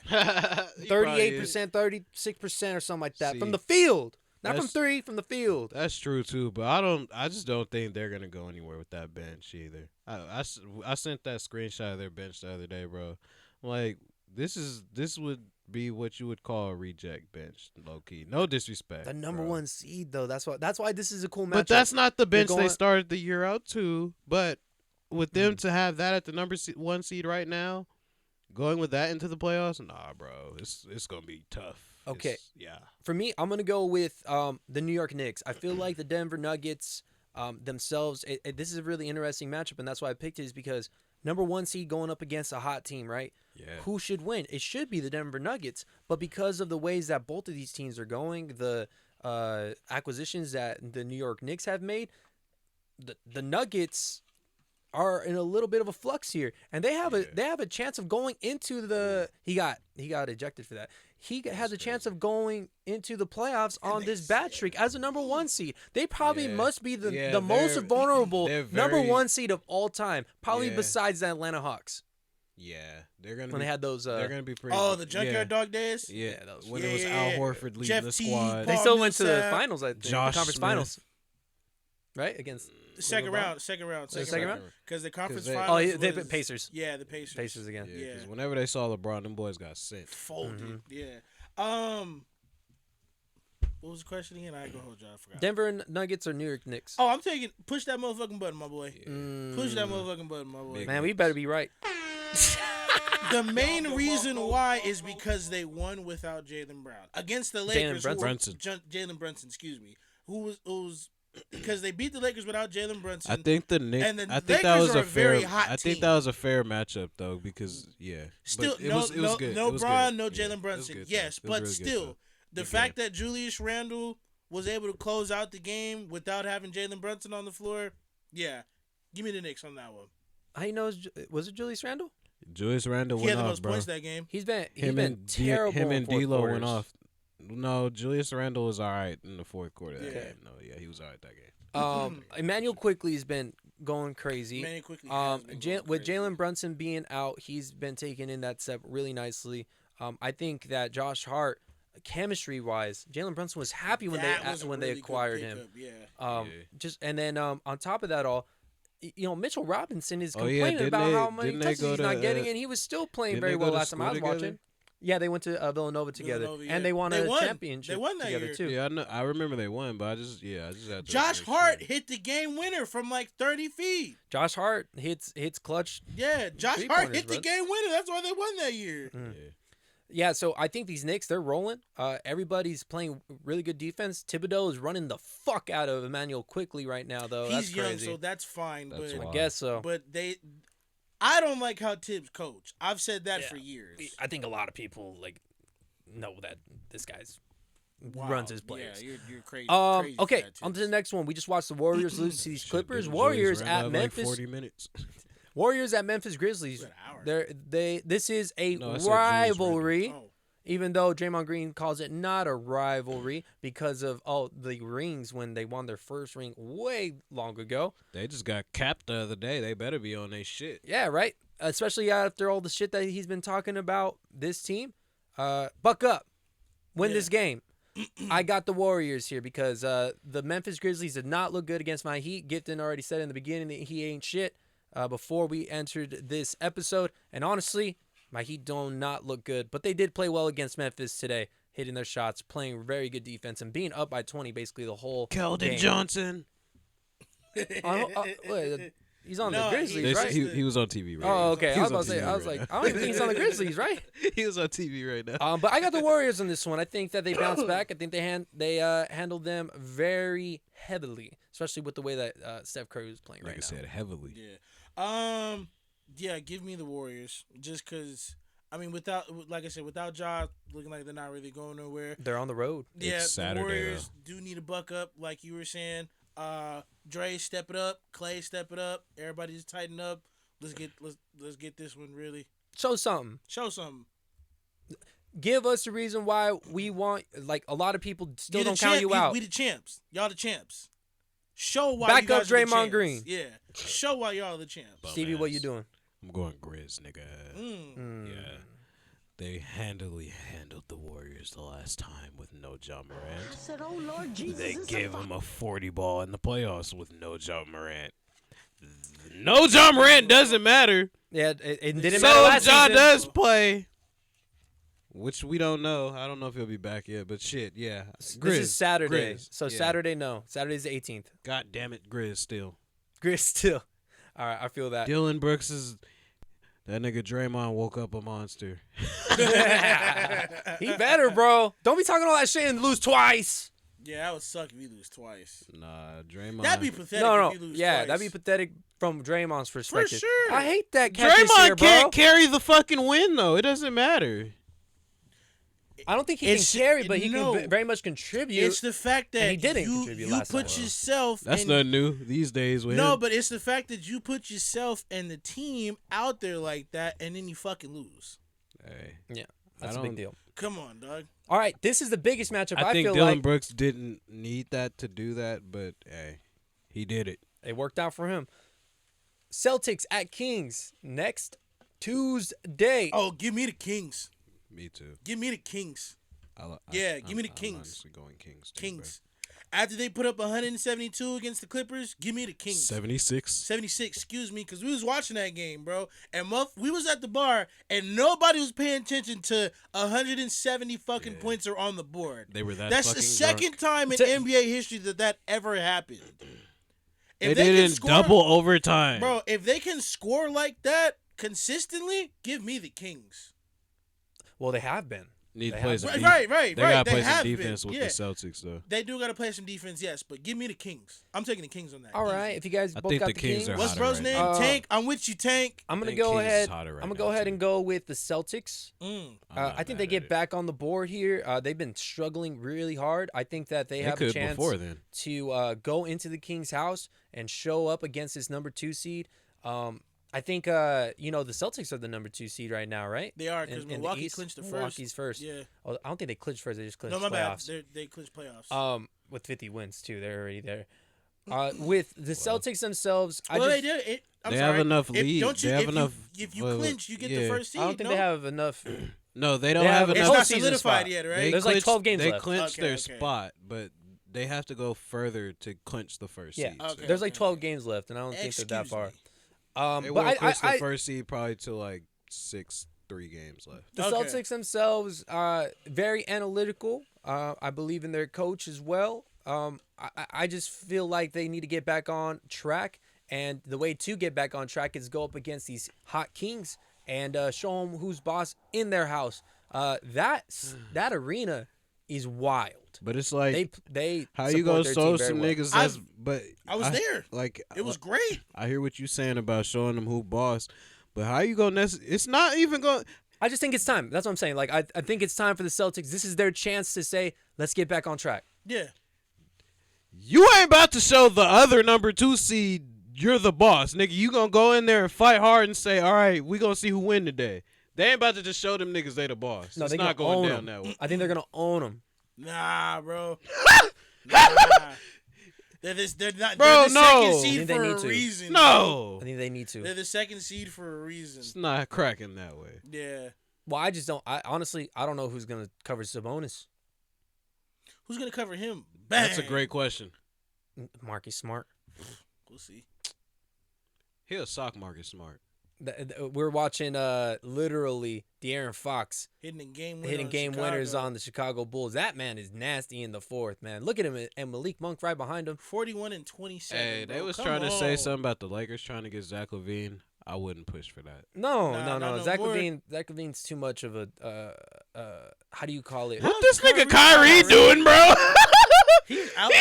A: 38%, 36% or something like that from
C: See,
A: the field. Not from three, from the field.
C: That's true too, but I just don't think they're gonna go anywhere with that bench either. I sent that screenshot of their bench the other day, bro. Like this would be what you would call a reject bench, low key. No disrespect.
A: The number
C: bro.
A: one seed though. That's why this is a cool matchup.
C: But that's not the bench they started the year out to. But with them to have that at the number one seed right now, going with that into the playoffs, nah, bro. It's gonna be tough.
A: Okay.
C: Yeah.
A: For me, I'm gonna go with the New York Knicks. I feel like the Denver Nuggets themselves. This is a really interesting matchup, and that's why I picked it. Is because number one seed going up against a hot team, right?
C: Yeah.
A: Who should win? It should be the Denver Nuggets, but because of the ways that both of these teams are going, the acquisitions that the New York Knicks have made, the Nuggets are in a little bit of a flux here, and they have a chance of going into the. He got ejected for that. He has a chance of going into the playoffs on this bad streak as a number one seed. They probably must be the most vulnerable number one seed of all time, probably besides the Atlanta Hawks.
C: Yeah, they're gonna
A: when they had those.
C: They're gonna be pretty.
B: Oh, the Junkyard Dog days.
C: Yeah, when it was Al Horford leading the squad.
A: They still went to the finals. I think
C: Josh
A: the conference
C: Smith.
A: finals, right? Against
B: second round. Because the conference finals.
A: They put Pacers.
B: Yeah, the Pacers.
A: Pacers again.
C: Yeah, because whenever they saw LeBron, them boys got sent.
B: Folded.
A: Mm-hmm.
B: Yeah. What was the question again? I go hold you. I forgot.
A: Denver Nuggets or New York Knicks?
B: Oh, I'm taking push that motherfucking button, my boy. Push that motherfucking button, my boy.
A: Man, we better be right.
B: The main reason why is because they won without Jalen Brown against the Lakers. Jalen Brunson, excuse me. Who was because they beat the Lakers without Jalen Brunson.
C: I think the Knicks.
B: And the
C: I think
B: Lakers
C: that was
B: are
C: a fair.
B: very hot
C: I think
B: team.
C: that was a fair matchup though because
B: Still,
C: it was good.
B: No
C: It was
B: Braun,
C: good.
B: no
C: Yeah,
B: Jalen
C: it was
B: Brunson.
C: good,
B: Yes,
C: though. It was
B: but
C: really
B: still,
C: good,
B: the fact that Julius Randle was able to close out the game without having Jalen Brunson on the floor, yeah, give me the Knicks on that one.
A: I know. Was it Julius Randle?
C: Julius Randle
B: He
C: went
B: had the
C: off,
B: most
C: bro.
B: points that game.
A: He's been terrible.
C: Him and
A: in fourth
C: D'Lo
A: quarters.
C: went off. No, Julius Randle was all right in the fourth quarter. That
B: Yeah.
C: game. No, yeah, he was all right that game.
A: Emmanuel Quickly has been going crazy.
B: Emmanuel Quickly has been going
A: With
B: crazy.
A: Jalen Brunson being out, he's been taking in that step really nicely. I think that Josh Hart, chemistry wise, Jalen Brunson was happy when
B: That was a
A: they
B: really
A: acquired
B: good
A: him.
B: pickup, Yeah.
A: Just and then on top of that all, Mitchell Robinson is
C: Oh, yeah,
A: complaining about how many
C: didn't they
A: touches
C: go
A: he's
C: to,
A: not getting, and he was still playing
C: didn't
A: very
C: they go
A: well
C: to
A: last time I was
C: school together?
A: watching. Yeah, they went to Villanova together,
B: Villanova,
A: and they won a
B: won.
A: championship
B: They won that
A: together
B: year.
A: too.
C: Yeah, I know. I remember they won, but I just had to.
B: Josh
C: make
B: Hart
C: sure.
B: hit the game winner from like 30 feet.
A: Josh Hart hits clutch.
B: Yeah, Josh Hart
A: Three-pointers,
B: hit the
A: bro.
B: game winner. That's why they won that year.
C: Yeah.
A: Yeah, so I think these Knicks, they're rolling. Everybody's playing really good defense. Thibodeau is running the fuck out of Emmanuel Quickly right now, though.
B: He's
A: That's
B: young,
A: crazy.
B: so that's fine.
C: That's
B: but
C: why.
A: I guess so.
B: But I don't like how Tibbs coach. I've said that for years.
A: I think a lot of people know that this guy's
B: Wow.
A: runs his players.
B: Yeah, you're crazy. crazy for
A: Okay,
B: that,
A: on to
B: Tibbs.
A: the next one. We just watched the Warriors lose to these
C: Shit,
A: Clippers.
C: didn't
A: Warriors
C: Julius
A: at
C: Randle have,
A: Memphis.
C: 40 minutes.
A: Warriors at Memphis Grizzlies.
B: An hour.
A: This is a
C: No, I said Julius
A: rivalry.
B: Oh.
A: Even though Draymond Green calls it not a rivalry because of the rings when they won their first ring way long ago.
C: They just got capped the other day. They better be on their shit.
A: Yeah, right. especially after all the shit that he's been talking about this team. Buck up. Win this game. I got the Warriors here because the Memphis Grizzlies did not look good against my Heat. Gifton already said in the beginning that he ain't shit before we entered this episode. And honestly, my Heat do not look good. But they did play well against Memphis today, hitting their shots, playing very good defense, and being up by 20 basically the whole
C: Keldon
A: game.
C: Johnson.
A: Wait, he's on the Grizzlies, right?
C: He was on TV, right?
A: Oh, okay.
C: He
A: I was about to
C: on
A: say,
C: TV
A: I was
C: right
A: like,
C: now.
A: I don't even think he's on the Grizzlies, right?
C: He was on TV right now.
A: But I got the Warriors on this one. I think that they bounced back. I think they handled them very heavily, especially with the way that Steph Curry was playing right now.
C: Like I said, heavily.
B: Yeah. Yeah, give me the Warriors. Just because, I mean, without Ja looking like they're not really going nowhere.
A: They're on the road.
B: Yeah,
C: It's Saturday,
B: the Warriors do need a buck up, like you were saying. Dre, step it up. Clay, step it up. Everybody just tighten up. Let's get this one really.
A: Show something. Give us the reason why we want. Like a lot of people still don't count you out.
B: We the champs. Y'all the champs. Show why.
A: Back
B: you guys
A: up
B: are the
A: Draymond
B: champs.
A: Green.
B: Yeah. Show why y'all the champs.
A: Stevie, what you doing?
C: I'm going Grizz, nigga. Yeah. They handily handled the Warriors the last time with no Ja Morant.
D: I said, oh, Lord Jesus.
C: They gave him a 40 ball in the playoffs with no Ja Morant. No Ja Morant doesn't matter.
A: Yeah, it didn't
C: So
A: matter last
C: if Ja
A: season.
C: does play, which we don't know. I don't know if he'll be back yet, but shit, yeah.
A: This
C: Grizz,
A: is Saturday.
C: Grizz,
A: So
C: yeah.
A: Saturday, no. Saturday's the 18th.
C: God damn it, Grizz still.
A: Grizz still. All right, I feel that.
C: Dylan Brooks is... That nigga Draymond woke up a monster.
A: He better, bro. Don't be talking all that shit and lose twice.
B: Yeah, that would suck if we lose twice.
C: Nah, Draymond.
B: That'd be pathetic
A: No.
B: if we lose
A: Yeah,
B: twice.
A: that'd be pathetic from Draymond's perspective.
B: sure.
A: I hate that cat this
C: Draymond
A: year, bro.
C: can't carry the fucking win, though. It doesn't matter.
A: I don't think he can carry, but he can very much contribute.
B: It's the fact that
A: he didn't contribute
B: you
A: last
B: put
A: time.
B: yourself.
C: That's
B: in,
C: nothing new these days with
B: No,
C: him.
B: but it's the fact that you put yourself and the team out there like that, and then you fucking lose.
C: Hey,
A: Yeah, that's a big deal.
B: Come on, dog.
A: All right, this is the biggest matchup.
C: I think
A: feel
C: Dylan
A: like
C: Brooks didn't need that to do that, but hey, he did it.
A: it worked out for him. Celtics at Kings next Tuesday.
B: Oh, give me the Kings.
C: Me too.
B: Give me the Kings. Give me the Kings.
C: I'm honestly going Kings. Too,
B: Kings. After they put up 172 against the Clippers, give me the Kings.
C: 76.
B: 76, excuse me, because we was watching that game, bro. And we was at the bar, and nobody was paying attention to 170 fucking points are on the board.
C: They were that
B: That's
C: fucking
B: the second time in NBA history that ever happened.
C: They did it in double overtime.
B: Bro, if they can score like that consistently, give me the Kings.
A: Well, they have been.
C: Need to
A: They
C: play
A: have
C: some
A: been.
C: defense.
B: Right.
C: They gotta
B: They
C: play
B: have
C: some
B: been.
C: defense with
B: Yeah.
C: the Celtics, though.
B: They do got to play some defense, yes, but give me the Kings. I'm taking the Kings on that.
A: All right, if you guys
C: I
A: both
C: think
A: got
C: the Kings are
B: What's
C: hotter
B: bro's
C: right
B: name?
C: now.
B: Tank. I'm with you, Tank.
A: I'm gonna
C: think
A: go
C: Kings is
A: ahead.
C: hotter right
A: I'm gonna
C: now,
A: go ahead
C: too.
A: and go with the Celtics. I think they get back on the board here. They've been struggling really hard. I think that they have a
C: could
A: chance
C: before then.
A: to go into the Kings' house and show up against this number 2 seed. I think the Celtics are the number 2 seed right now, right?
B: They are, because
A: In the
B: Milwaukee
A: East?
B: clinched the first.
A: Milwaukee's first.
B: Yeah.
A: Oh, I don't think they clinched first. They just clinched
B: No, my bad.
A: playoffs.
B: They clinched playoffs.
A: With 50 wins too, they're already there. With the Celtics themselves,
B: they did.
C: They have enough lead. They have enough.
B: If you clinch, you get the first seed.
A: I don't think they have enough.
C: No, they don't
A: They
C: have
A: have
C: enough.
B: It's not
A: postseason
B: solidified
A: spot.
B: yet, right?
C: They
A: There's like
C: clinched-
A: 12 games
C: They
A: left.
C: clinched
B: Okay,
C: their
B: okay.
C: spot, but they have to go further to clinch the first
A: Yeah,
C: seed.
B: Okay.
A: there's like 12 games left, and I don't think they're that
B: Excuse
A: far.
B: me.
C: They
A: But
C: will clinch the
A: I
C: first seed probably to like 3 games left.
A: the
B: Okay.
A: Celtics themselves very analytical. I believe in their coach as well. I just feel like they need to get back on track, and the way to get back on track is go up against these hot Kings and show them who's boss in their house. That arena is wild.
C: But it's like
A: They
C: how you
A: support
C: gonna
A: their
C: show
A: team very
C: some
A: well.
C: niggas? That's, but
B: I was there.
C: Like
B: It was great.
C: I hear what you saying about showing them who boss, but how you gonna? It's not even going.
A: I just think it's time. That's what I'm saying. Like I think it's time for the Celtics. This is their chance to say, let's get back on track.
B: Yeah.
C: You ain't about to show the other number 2 seed you're the boss, nigga. You gonna go in there and fight hard and say, all right, we gonna see who win today. They ain't about to just show them niggas they the boss.
A: No,
C: It's
A: they're
C: not
A: gonna
C: going
A: own
C: down
A: them.
C: that way.
A: I think they're gonna own them.
B: Nah, bro. Nah. They're not.
C: Bro,
B: They're the
C: no.
B: second seed for a reason.
C: No.
A: I think they need to.
B: They're the second seed for a reason.
C: It's not cracking that way.
B: Yeah.
A: Well, I just don't. Honestly, I don't know who's gonna cover Sabonis.
B: Who's gonna cover him? Bang.
C: That's a great question.
A: Marcus Smart.
B: We'll see.
C: He'll sock Marcus Smart.
A: We're watching literally De'Aaron Fox
B: hitting game
A: winners on the Chicago Bulls. That man is nasty in the fourth, man. Look at him and Malik Monk right behind him.
B: 41 and 27.
C: Hey, they was
B: Come
C: trying to say
B: on.
C: something about the Lakers trying to get Zach LaVine. I wouldn't push for that.
A: No.
B: no
A: Zach
B: more.
A: LaVine's too much of a how do you call it?
C: What this nigga
B: Kyrie
C: Kyrie doing, bro?
B: He's out.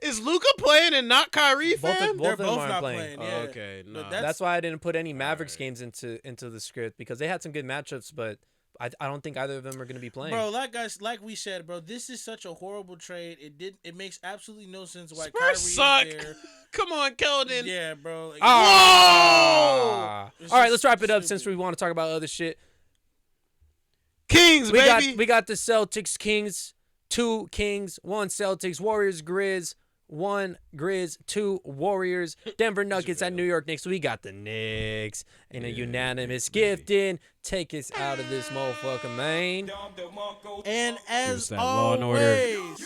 C: Is Luka playing and not Kyrie, fam?
B: They're
A: of them
B: both
A: aren't
B: not
A: playing.
B: Yeah.
C: Oh, okay, no.
B: But
A: That's why I didn't put any Mavericks
C: Alright.
A: games into the script because they had some good matchups, but I don't think either of them are going to be playing.
B: Bro, like we said, bro, this is such a horrible trade. It makes absolutely no sense why
C: Spurs
B: Kyrie's
C: suck.
B: there.
C: Come on, Keldon.
B: Yeah, bro. Like,
A: All
B: It's
A: right,
B: just
A: let's wrap it up since
B: stupid.
A: we want to talk about other shit.
C: Kings, baby.
A: We got the Celtics, Kings, 2 Kings, 1 Celtics, Warriors, Grizz, 1 Grizz, 2 Warriors, Denver Nuggets at New York Knicks. We got the Knicks in a unanimous gifting. Take us out of this motherfucker, man.
B: And as
C: that Law and Order.
B: always,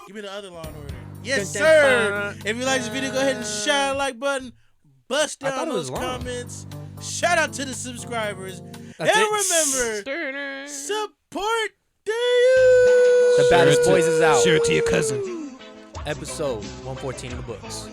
B: give me the other Law and Order. Yes, sir. If you like this video, go ahead and share the like button. Bust
A: I thought
B: down
A: it was
B: those
A: long.
B: comments. Shout out to the subscribers.
A: That's
B: and
A: it.
B: remember, support Darius.
A: The baddest boys is out.
C: Share it to your cousin.
A: Episode 114 in the books.